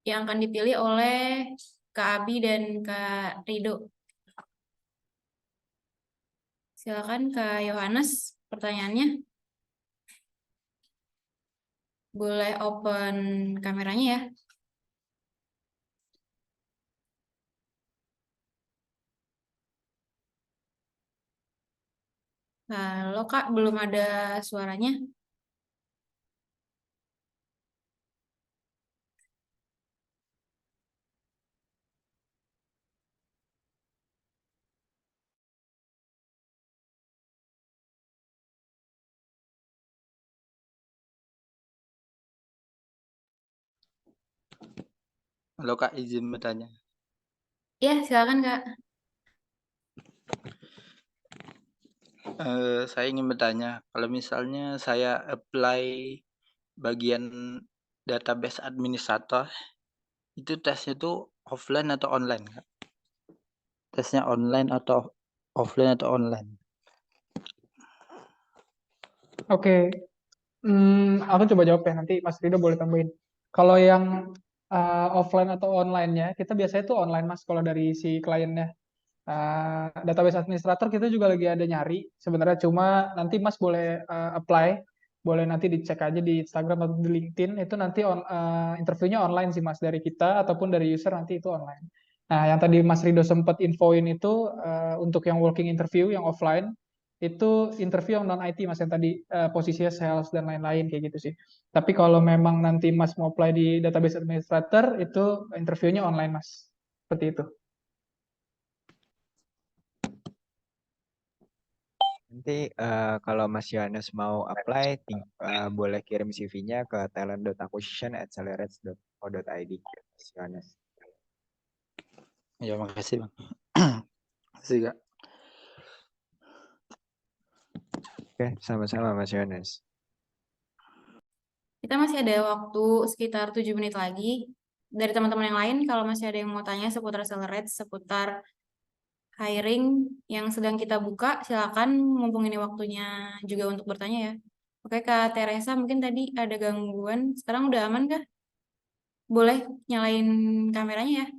Speaker 1: yang akan dipilih oleh Kak Abi dan Kak Rido. Silakan Kak Yohanes, pertanyaannya. Boleh open kameranya ya. Halo Kak, belum ada suaranya.
Speaker 8: Halo Kak, izin bertanya.
Speaker 1: Ya, silakan Kak.
Speaker 8: Saya ingin bertanya, kalau misalnya saya apply bagian database administrator, itu tesnya tuh offline atau online, Kak? Tesnya online atau offline atau online?
Speaker 2: Oke, aku coba jawab ya, nanti Mas Rido boleh tambahin. Kalau yang offline atau online-nya, kita biasanya tuh online Mas, kalau dari si kliennya. Database administrator kita juga lagi ada nyari sebenarnya, cuma nanti Mas boleh apply, boleh nanti dicek aja di Instagram atau di LinkedIn, itu nanti interviewnya online sih Mas, dari kita ataupun dari user nanti itu online. Nah, yang tadi Mas Rido sempat infoin itu untuk yang working interview yang offline itu interview yang non IT Mas, yang tadi posisinya sales dan lain-lain kayak gitu sih. Tapi kalau memang nanti Mas mau apply di database administrator itu interviewnya online Mas. Seperti itu.
Speaker 3: Nanti kalau Mas Yohanes mau apply, boleh kirim CV-nya ke talent.acquisition@celereds.co.id. Mas Yohanes.
Speaker 8: Ya, makasih Bang. Makasih Kak.
Speaker 3: Oke, sama-sama Mas Yohanes.
Speaker 1: Kita masih ada waktu sekitar 7 menit lagi. Dari teman-teman yang lain, kalau masih ada yang mau tanya seputar Accelerate, seputar hiring yang sedang kita buka, silakan, mumpung ini waktunya juga untuk bertanya ya. Oke, Kak Teresa, mungkin tadi ada gangguan. Sekarang udah aman kah? Boleh nyalain kameranya ya.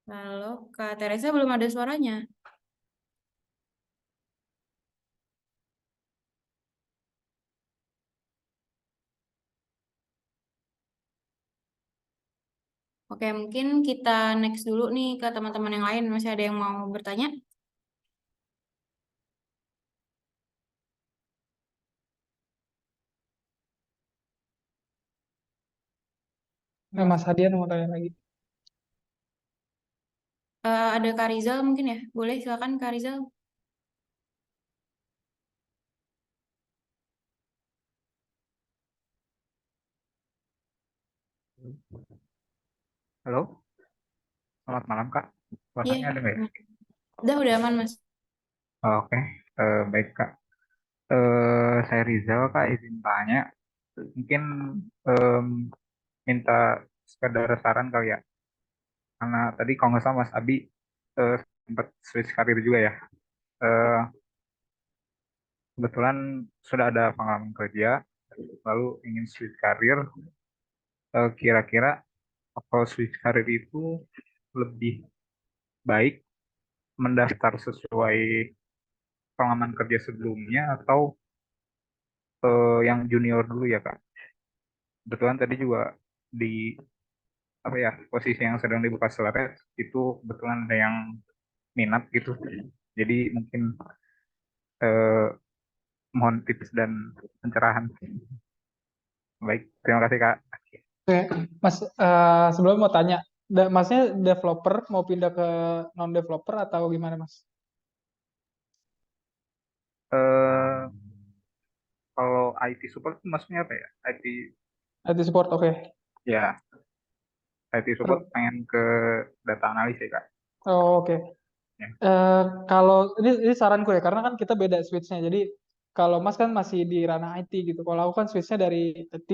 Speaker 1: Halo, Kak Teresa belum ada suaranya. Oke, mungkin kita next dulu nih ke teman-teman yang lain. Masih ada yang mau bertanya?
Speaker 2: Nah, Mas Hadian mau tanya lagi.
Speaker 1: Ada Kak Rizal mungkin ya? Boleh, silakan Kak Rizal.
Speaker 9: Halo, selamat malam Kak.
Speaker 1: Iya,
Speaker 9: Suaranya ada nggak ya?
Speaker 1: udah aman Mas.
Speaker 9: Oh, oke, baik Kak. Saya Rizal Kak, izin tanya. Mungkin em, minta sekedar saran kali ya. Karena tadi kalau nggak salah Mas Abi sempat switch karir juga ya. Eh, Kebetulan sudah ada pengalaman kerja, lalu ingin switch karir. Kira-kira kalau switch karir itu lebih baik mendaftar sesuai pengalaman kerja sebelumnya atau yang junior dulu ya Kak? Kebetulan tadi juga di apa ya posisi yang sedang dibuka Selaret itu kebetulan ada yang minat gitu. Jadi mungkin eh, mohon tips dan pencerahan. Baik, terima kasih Kak.
Speaker 2: Oke, Mas, sebelum mau tanya, Masnya developer mau pindah ke non developer atau gimana Mas?
Speaker 9: Eh, Kalau IT support itu maksudnya apa ya? IT
Speaker 2: IT support, oke.
Speaker 9: ya, IT support
Speaker 2: Terus,
Speaker 9: pengen ke data analis ya Kak.
Speaker 2: oh, oke.
Speaker 9: Ya.
Speaker 2: Kalau ini saranku ya, karena kan kita beda switch-nya. Jadi kalau Mas kan masih di ranah IT gitu. Kalau aku kan switch-nya dari IT,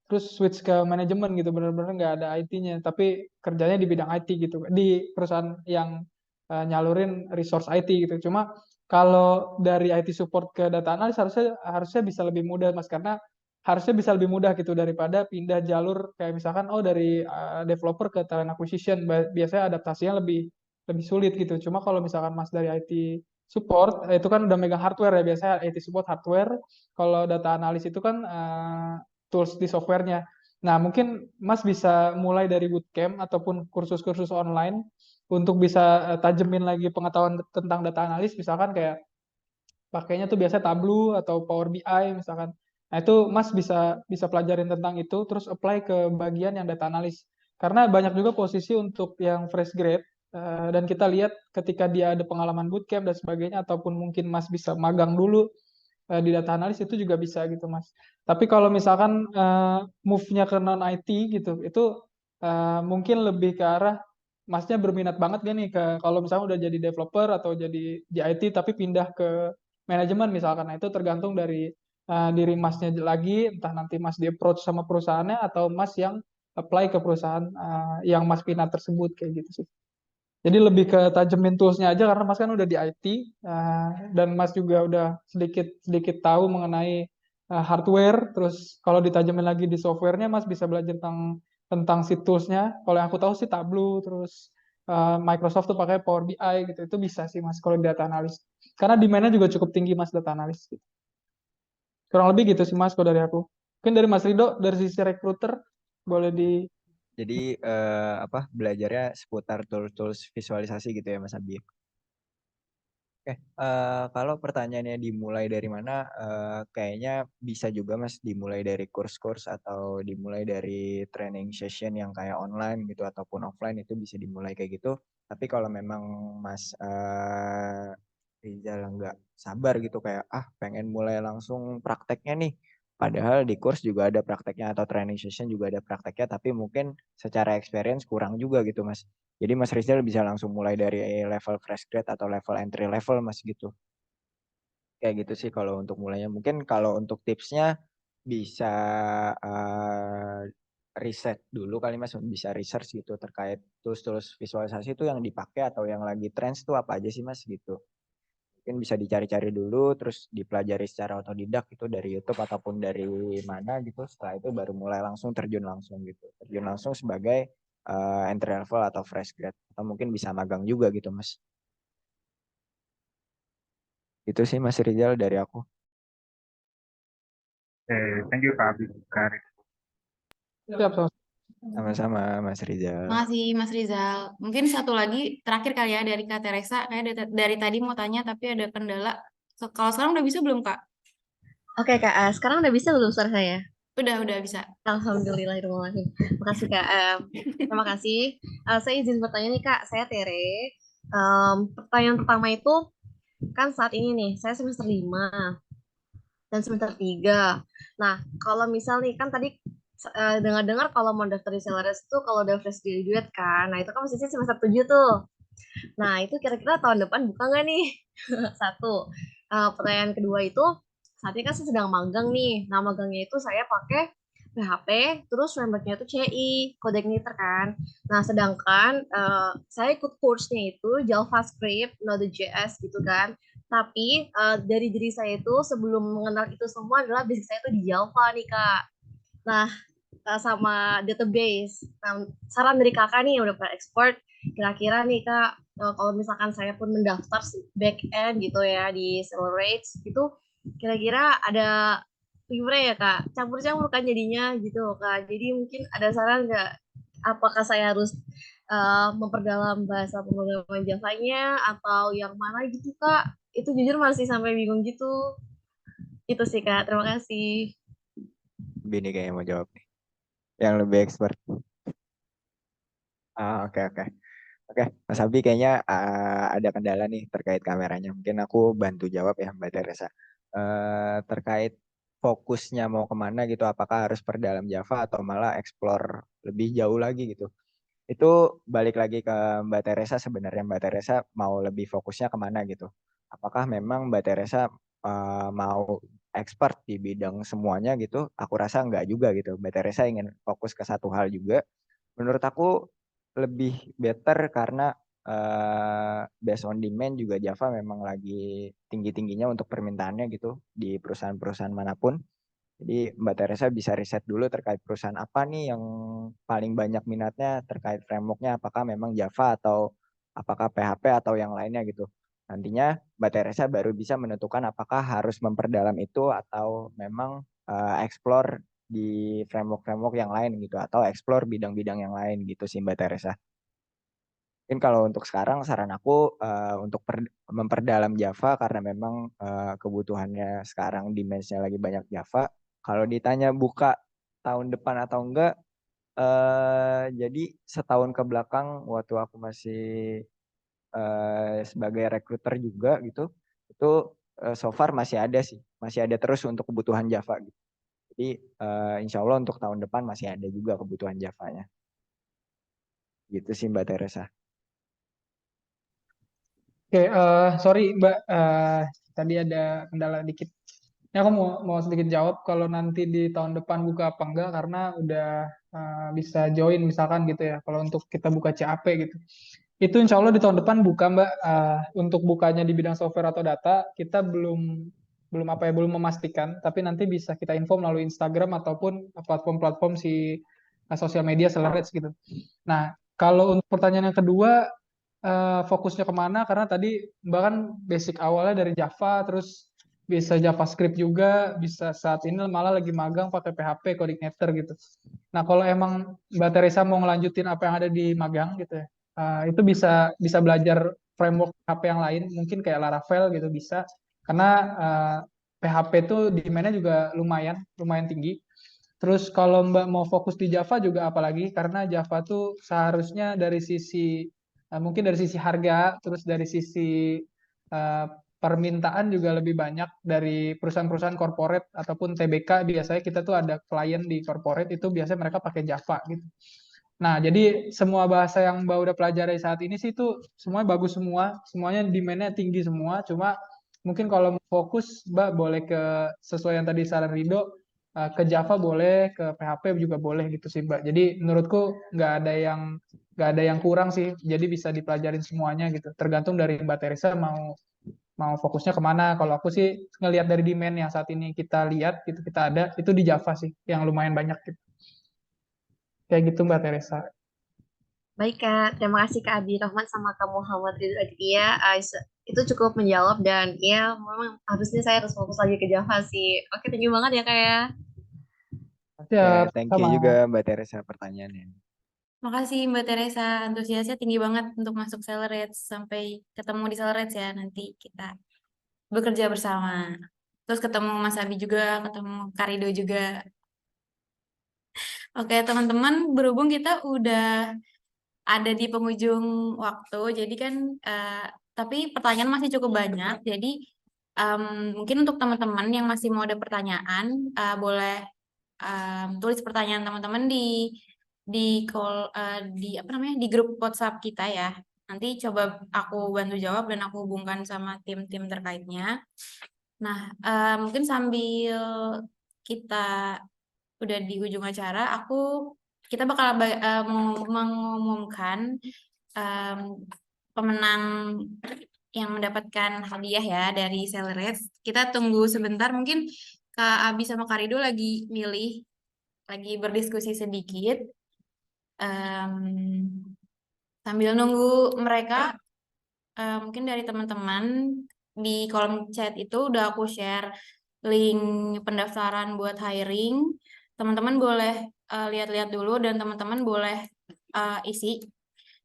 Speaker 2: terus switch ke manajemen gitu. Bener-bener nggak ada IT-nya, tapi kerjanya di bidang IT gitu. Di perusahaan yang nyalurin resource IT gitu. Cuma kalau dari IT support ke data analis harusnya harusnya bisa lebih mudah Mas, karena harusnya bisa lebih mudah gitu daripada pindah jalur kayak misalkan dari developer ke talent acquisition. Biasanya adaptasinya lebih lebih sulit gitu. Cuma kalau misalkan Mas dari IT support, itu kan udah megang hardware ya, biasanya IT support hardware. Kalau data analis itu kan tools di softwarenya. Nah, mungkin Mas bisa mulai dari bootcamp ataupun kursus-kursus online untuk bisa tajemin lagi pengetahuan tentang data analis, misalkan kayak pakainya tuh biasa Tableau atau Power BI misalkan. Nah, itu Mas bisa bisa pelajarin tentang itu terus apply ke bagian yang data analis. Karena banyak juga posisi untuk yang fresh grade dan kita lihat ketika dia ada pengalaman bootcamp dan sebagainya ataupun mungkin Mas bisa magang dulu di data analis itu juga bisa gitu Mas. Tapi kalau misalkan move-nya ke non IT gitu, itu mungkin lebih ke arah Masnya berminat banget gak nih ke kalau misalnya udah jadi developer atau jadi di IT tapi pindah ke manajemen misalkan. Nah, itu tergantung dari diri Masnya lagi, entah nanti Mas di approach sama perusahaannya atau Mas yang apply ke perusahaan yang Mas pindah tersebut kayak gitu sih. Jadi lebih ke tajemin toolsnya aja karena Mas kan udah di IT dan Mas juga udah sedikit sedikit tahu mengenai hardware. Terus kalau ditajemin lagi di softwarenya, Mas bisa belajar tentang si toolsnya. Kalau yang aku tahu sih Tableau, terus Microsoft tuh pakai Power BI gitu. Itu bisa sih Mas kalau di data analis. Karena demand-nya juga cukup tinggi Mas data analis. Gitu. Kurang lebih gitu sih Mas kalau dari aku. Mungkin dari Mas Rido dari sisi recruiter boleh di
Speaker 3: Jadi apa belajarnya seputar tools visualisasi gitu ya Mas Abi. Oke, kalau pertanyaannya dimulai dari mana, kayaknya bisa juga Mas dimulai dari kurs-kurs atau dimulai dari training session yang kayak online gitu ataupun offline itu bisa dimulai kayak gitu. Tapi kalau memang Mas Rizal nggak sabar gitu kayak pengen mulai langsung prakteknya nih. Padahal di kurs juga ada prakteknya atau training session juga ada prakteknya, tapi mungkin secara experience kurang juga gitu Mas. Jadi Mas Rizal bisa langsung mulai dari level fresh grade atau level entry level Mas gitu. Kayak gitu sih kalau untuk mulainya. Mungkin kalau untuk tipsnya bisa riset dulu kali Mas, bisa research gitu terkait tools-tools visualisasi itu yang dipakai atau yang lagi trends tuh apa aja sih Mas gitu. Mungkin bisa dicari-cari dulu terus dipelajari secara otodidak itu dari YouTube ataupun dari mana gitu. Setelah itu baru mulai langsung terjun langsung gitu. Terjun langsung sebagai entry level atau fresh grade atau mungkin bisa magang juga gitu Mas. Itu sih Mas Rizal dari aku.
Speaker 9: Thank you Kak Abi. Kak Arif.
Speaker 2: siap sama.
Speaker 3: Sama-sama Mas Rizal.
Speaker 1: Makasih Mas Rizal. Mungkin satu lagi terakhir kali ya dari Kak Teresa. Kayak dari tadi mau tanya tapi ada kendala. Kalau sekarang udah bisa belum Kak?
Speaker 4: Oke Kak, sekarang udah bisa belum suara saya?
Speaker 1: Udah bisa.
Speaker 4: Alhamdulillahirrahmanirrahim. Makasih Kak. Terima kasih. Saya izin bertanya nih Kak, saya Tere. Pertanyaan pertama itu, kan saat ini nih, saya semester 5 dan semester 3. Nah, kalau misal nih, kan tadi dengar-dengar kalau mau daftar di Celeres itu kalau udah fresh graduate kan, nah itu kan mestinya semester 7 tuh. Nah, itu kira-kira tahun depan buka nggak nih? Satu. Pertanyaan kedua itu, saat ini kan saya sedang magang nih. Nah, magangnya itu saya pakai PHP, terus frameworknya itu CI, Code Igniter kan. Nah, sedangkan saya ikut kursnya itu JavaScript, Node.js gitu kan. Tapi dari diri saya itu sebelum mengenal itu semua adalah basic saya itu di Java nih, Kak. Nah, sama database. Nah, saran dari kakak nih udah pernah export, kira-kira nih Kak, kalau misalkan saya pun mendaftar back end gitu ya di Accelerates itu kira-kira ada gimana ya Kak? Campur-campur kan jadinya gitu Kak. Jadi mungkin ada saran nggak? Apakah saya harus memperdalam bahasa pemrograman Java-nya atau yang mana gitu Kak? Itu jujur masih sampai bingung gitu. Itu sih Kak. Terima kasih.
Speaker 3: Bini kayaknya mau jawab nih. Yang lebih expert. Oke, oke. Oke, Mas Abi kayaknya ada kendala nih terkait kameranya. Mungkin aku bantu jawab ya, Mbak Teresa. Terkait fokusnya mau kemana gitu, apakah harus perdalam Java atau malah explore lebih jauh lagi gitu. Itu balik lagi ke Mbak Teresa sebenarnya. Mbak Teresa mau lebih fokusnya kemana gitu. Apakah memang Mbak Teresa mau expert di bidang semuanya gitu? Aku rasa enggak juga gitu. Mbak Teresa ingin fokus ke satu hal juga. Menurut aku lebih better karena based on demand juga Java memang lagi tinggi-tingginya untuk permintaannya gitu di perusahaan-perusahaan manapun. Jadi Mbak Teresa bisa riset dulu terkait perusahaan apa nih yang paling banyak minatnya terkait frameworknya, apakah memang Java atau apakah PHP atau yang lainnya gitu. Nantinya Mbak Teresa baru bisa menentukan apakah harus memperdalam itu atau memang explore di framework-framework yang lain gitu atau explore bidang-bidang yang lain gitu sih Mbak Teresa. Mungkin kalau untuk sekarang saran aku untuk memperdalam Java karena memang kebutuhannya sekarang dimensinya lagi banyak Java. Kalau ditanya buka tahun depan atau enggak, jadi setahun ke belakang waktu aku masih sebagai recruiter juga gitu, itu so far masih ada sih, masih ada terus untuk kebutuhan Java gitu. Jadi insya Allah untuk tahun depan masih ada juga kebutuhan Java-nya. Gitu sih Mbak Teresa.
Speaker 2: Oke, sorry Mbak, tadi ada kendala dikit. Ini aku mau sedikit jawab kalau nanti di tahun depan buka apa enggak karena udah bisa join misalkan gitu ya. Kalau untuk kita buka CAP gitu. Itu insya Allah di tahun depan buka Mbak. Untuk bukanya di bidang software atau data kita belum belum apa ya belum memastikan. Tapi nanti bisa kita info melalui Instagram ataupun platform-platform si sosial media Celerits gitu. Nah kalau untuk pertanyaan yang kedua fokusnya kemana? Karena tadi Mbak kan basic awalnya dari Java, terus bisa JavaScript juga, bisa saat ini malah lagi magang pakai PHP, coordinator gitu. Nah, kalau emang Mbak Teresa mau ngelanjutin apa yang ada di magang gitu ya, itu bisa bisa belajar framework PHP yang lain, mungkin kayak Laravel gitu bisa. Karena PHP itu demand-nya juga lumayan tinggi. Terus kalau Mbak mau fokus di Java juga apalagi karena Java tuh seharusnya dari sisi mungkin dari sisi harga, terus dari sisi uh, permintaan juga lebih banyak dari perusahaan-perusahaan corporate ataupun TBK. Biasanya kita tuh ada klien di corporate itu biasanya mereka pakai Java gitu. Nah, jadi semua bahasa yang Mbak udah pelajari saat ini sih itu semuanya bagus semua, semuanya demand-nya tinggi semua. Cuma mungkin kalau mau fokus, Mbak boleh ke sesuai yang tadi saran Rido, ke Java boleh, ke PHP juga boleh gitu sih, Mbak. Jadi menurutku nggak ada yang kurang sih. Jadi bisa dipelajarin semuanya gitu. Tergantung dari Mbak Teresa mau mau fokusnya kemana. Kalau aku sih ngelihat dari demand yang saat ini kita lihat gitu kita ada itu di Java sih yang lumayan banyak gitu. Kayak gitu Mbak Teresa.
Speaker 4: Baik Kak, terima kasih Kak Abi Rahman sama Kak Muhammad Ridho Aditya. Itu cukup menjawab dan ya memang harusnya saya harus fokus lagi ke Java sih. Oke, thank you banget ya Kak ya.
Speaker 2: Siap,
Speaker 3: Thank you
Speaker 2: sama.
Speaker 3: juga Mbak Teresa pertanyaannya.
Speaker 1: Makasih Mbak Teresa, antusiasnya tinggi banget untuk masuk Celerits. Sampai ketemu di Celerits ya, nanti kita bekerja bersama. Terus ketemu Mas Abi juga, ketemu Karido juga. Oke teman-teman, berhubung kita udah ada di penghujung waktu, jadi kan, tapi pertanyaan masih cukup banyak. Jadi em, mungkin untuk teman-teman yang masih mau ada pertanyaan, boleh tulis pertanyaan teman-teman di call di apa namanya di grup WhatsApp kita ya. Nanti coba aku bantu jawab dan aku hubungkan sama tim-tim terkaitnya. Nah, mungkin sambil kita udah di ujung acara, kita bakal mengumumkan em, pemenang yang mendapatkan hadiah ya dari Celeres. Kita tunggu sebentar, mungkin Kak Abi sama Kak Rido lagi berdiskusi sedikit. Em, Sambil nunggu mereka, mungkin dari teman-teman di kolom chat itu udah aku share link pendaftaran buat hiring. Teman-teman boleh lihat-lihat dulu dan teman-teman boleh isi.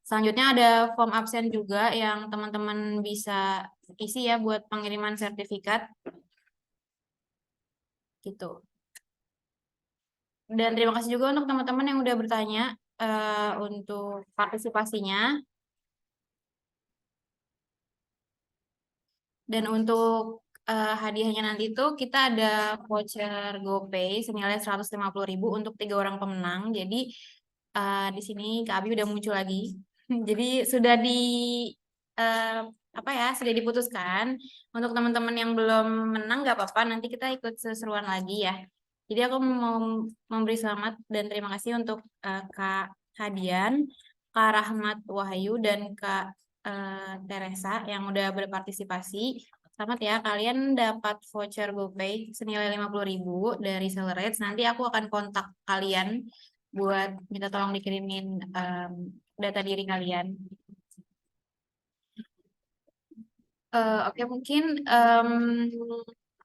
Speaker 1: Selanjutnya ada form absen juga yang teman-teman bisa isi ya buat pengiriman sertifikat gitu. Dan terima kasih juga untuk teman-teman yang udah bertanya untuk partisipasinya. Dan untuk hadiahnya nanti itu kita ada voucher GoPay senilai 150.000 untuk 3 orang pemenang. Jadi di sini Kak Abi udah muncul lagi. Jadi sudah eh, apa ya sudah diputuskan untuk teman-teman yang belum menang nggak apa-apa, nanti kita ikut seseruan lagi ya. Jadi aku mau memberi selamat dan terima kasih untuk Kak Hadian, Kak Rahmat Wahyu dan Kak Teresa yang udah berpartisipasi. Selamat ya, kalian dapat voucher GoPay senilai 50.000 dari Celebrates. Nanti aku akan kontak kalian buat minta tolong dikirimin data diri kalian. Oke, mungkin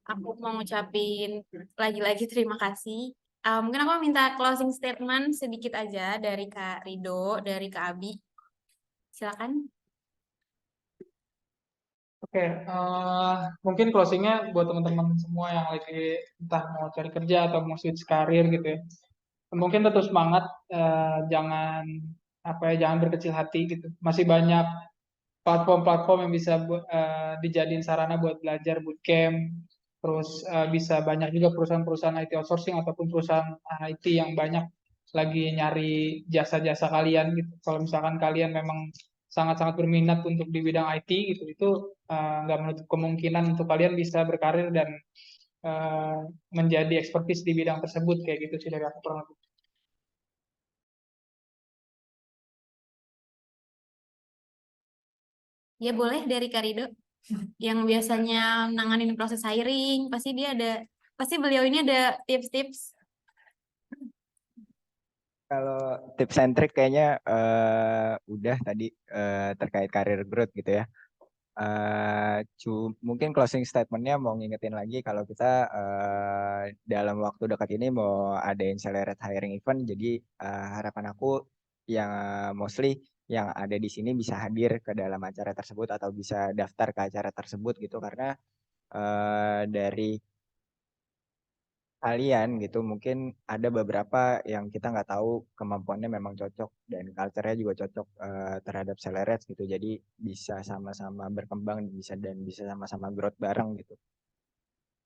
Speaker 1: aku mau ngucapin lagi-lagi terima kasih. Mungkin aku minta closing statement sedikit aja dari Kak Rido, dari Kak Abi. Silakan.
Speaker 2: Oke, mungkin closingnya buat teman-teman semua yang lagi entah mau cari kerja atau mau switch karir gitu ya. Mungkin tetap semangat, jangan apa ya, jangan berkecil hati gitu. Masih banyak platform-platform yang bisa dijadiin sarana buat belajar bootcamp. Terus bisa banyak juga perusahaan-perusahaan IT outsourcing ataupun perusahaan IT yang banyak lagi nyari jasa-jasa kalian gitu. Kalau misalkan kalian memang sangat-sangat berminat untuk di bidang IT gitu, itu nggak menutup kemungkinan untuk kalian bisa berkarir dan eh, menjadi ekspertis di bidang tersebut kayak gitu sih dari aku kurang lebih.
Speaker 1: Ya boleh dari Kak Rido yang biasanya nanganin proses hiring, pasti beliau ini ada tips-tips.
Speaker 3: Kalau tips and trick kayaknya udah tadi terkait karir growth gitu ya. Mungkin closing statementnya mau ngingetin lagi kalau kita dalam waktu dekat ini mau adain Celebrate hiring event. Jadi harapan aku yang mostly yang ada di sini bisa hadir ke dalam acara tersebut atau bisa daftar ke acara tersebut gitu, karena dari kalian gitu mungkin ada beberapa yang kita nggak tahu kemampuannya memang cocok dan culture-nya juga cocok terhadap Celebrate gitu, jadi bisa sama-sama berkembang, dan bisa sama-sama growth bareng gitu.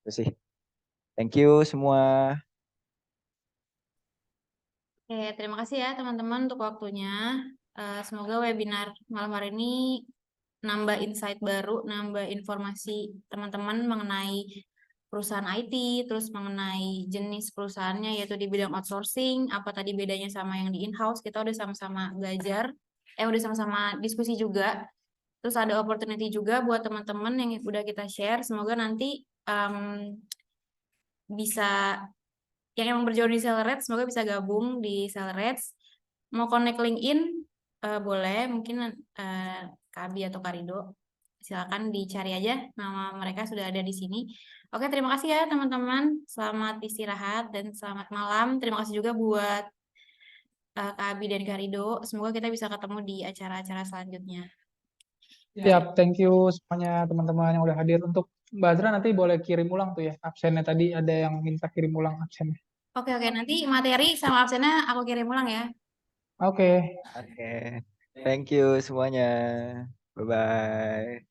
Speaker 3: Itu sih, thank you semua.
Speaker 1: Oke, terima kasih ya teman-teman untuk waktunya. Semoga webinar malam hari ini nambah insight baru, nambah informasi teman-teman mengenai perusahaan IT, terus mengenai jenis perusahaannya yaitu di bidang outsourcing, apa tadi bedanya sama yang di in-house, kita udah sama-sama belajar, udah sama-sama diskusi juga. Terus ada opportunity juga buat teman-teman yang udah kita share, semoga nanti bisa yang emang berjuang di Celebrate, semoga bisa gabung di Celebrate. Mau connect LinkedIn, boleh, mungkin Kak Abi atau Kak Rido. Silakan dicari aja, nama mereka sudah ada di sini. Oke, terima kasih ya teman-teman. Selamat istirahat dan selamat malam. Terima kasih juga buat Kak Abi dan Kak Rido. Semoga kita bisa ketemu di acara-acara selanjutnya.
Speaker 2: Siap, thank you semuanya teman-teman yang udah hadir. Untuk Mbak Azra nanti boleh kirim ulang tuh ya absennya, tadi ada yang minta kirim ulang absennya.
Speaker 1: Oke, nanti materi sama absennya aku kirim ulang ya.
Speaker 2: Oke.
Speaker 3: Oke, thank you semuanya, bye bye.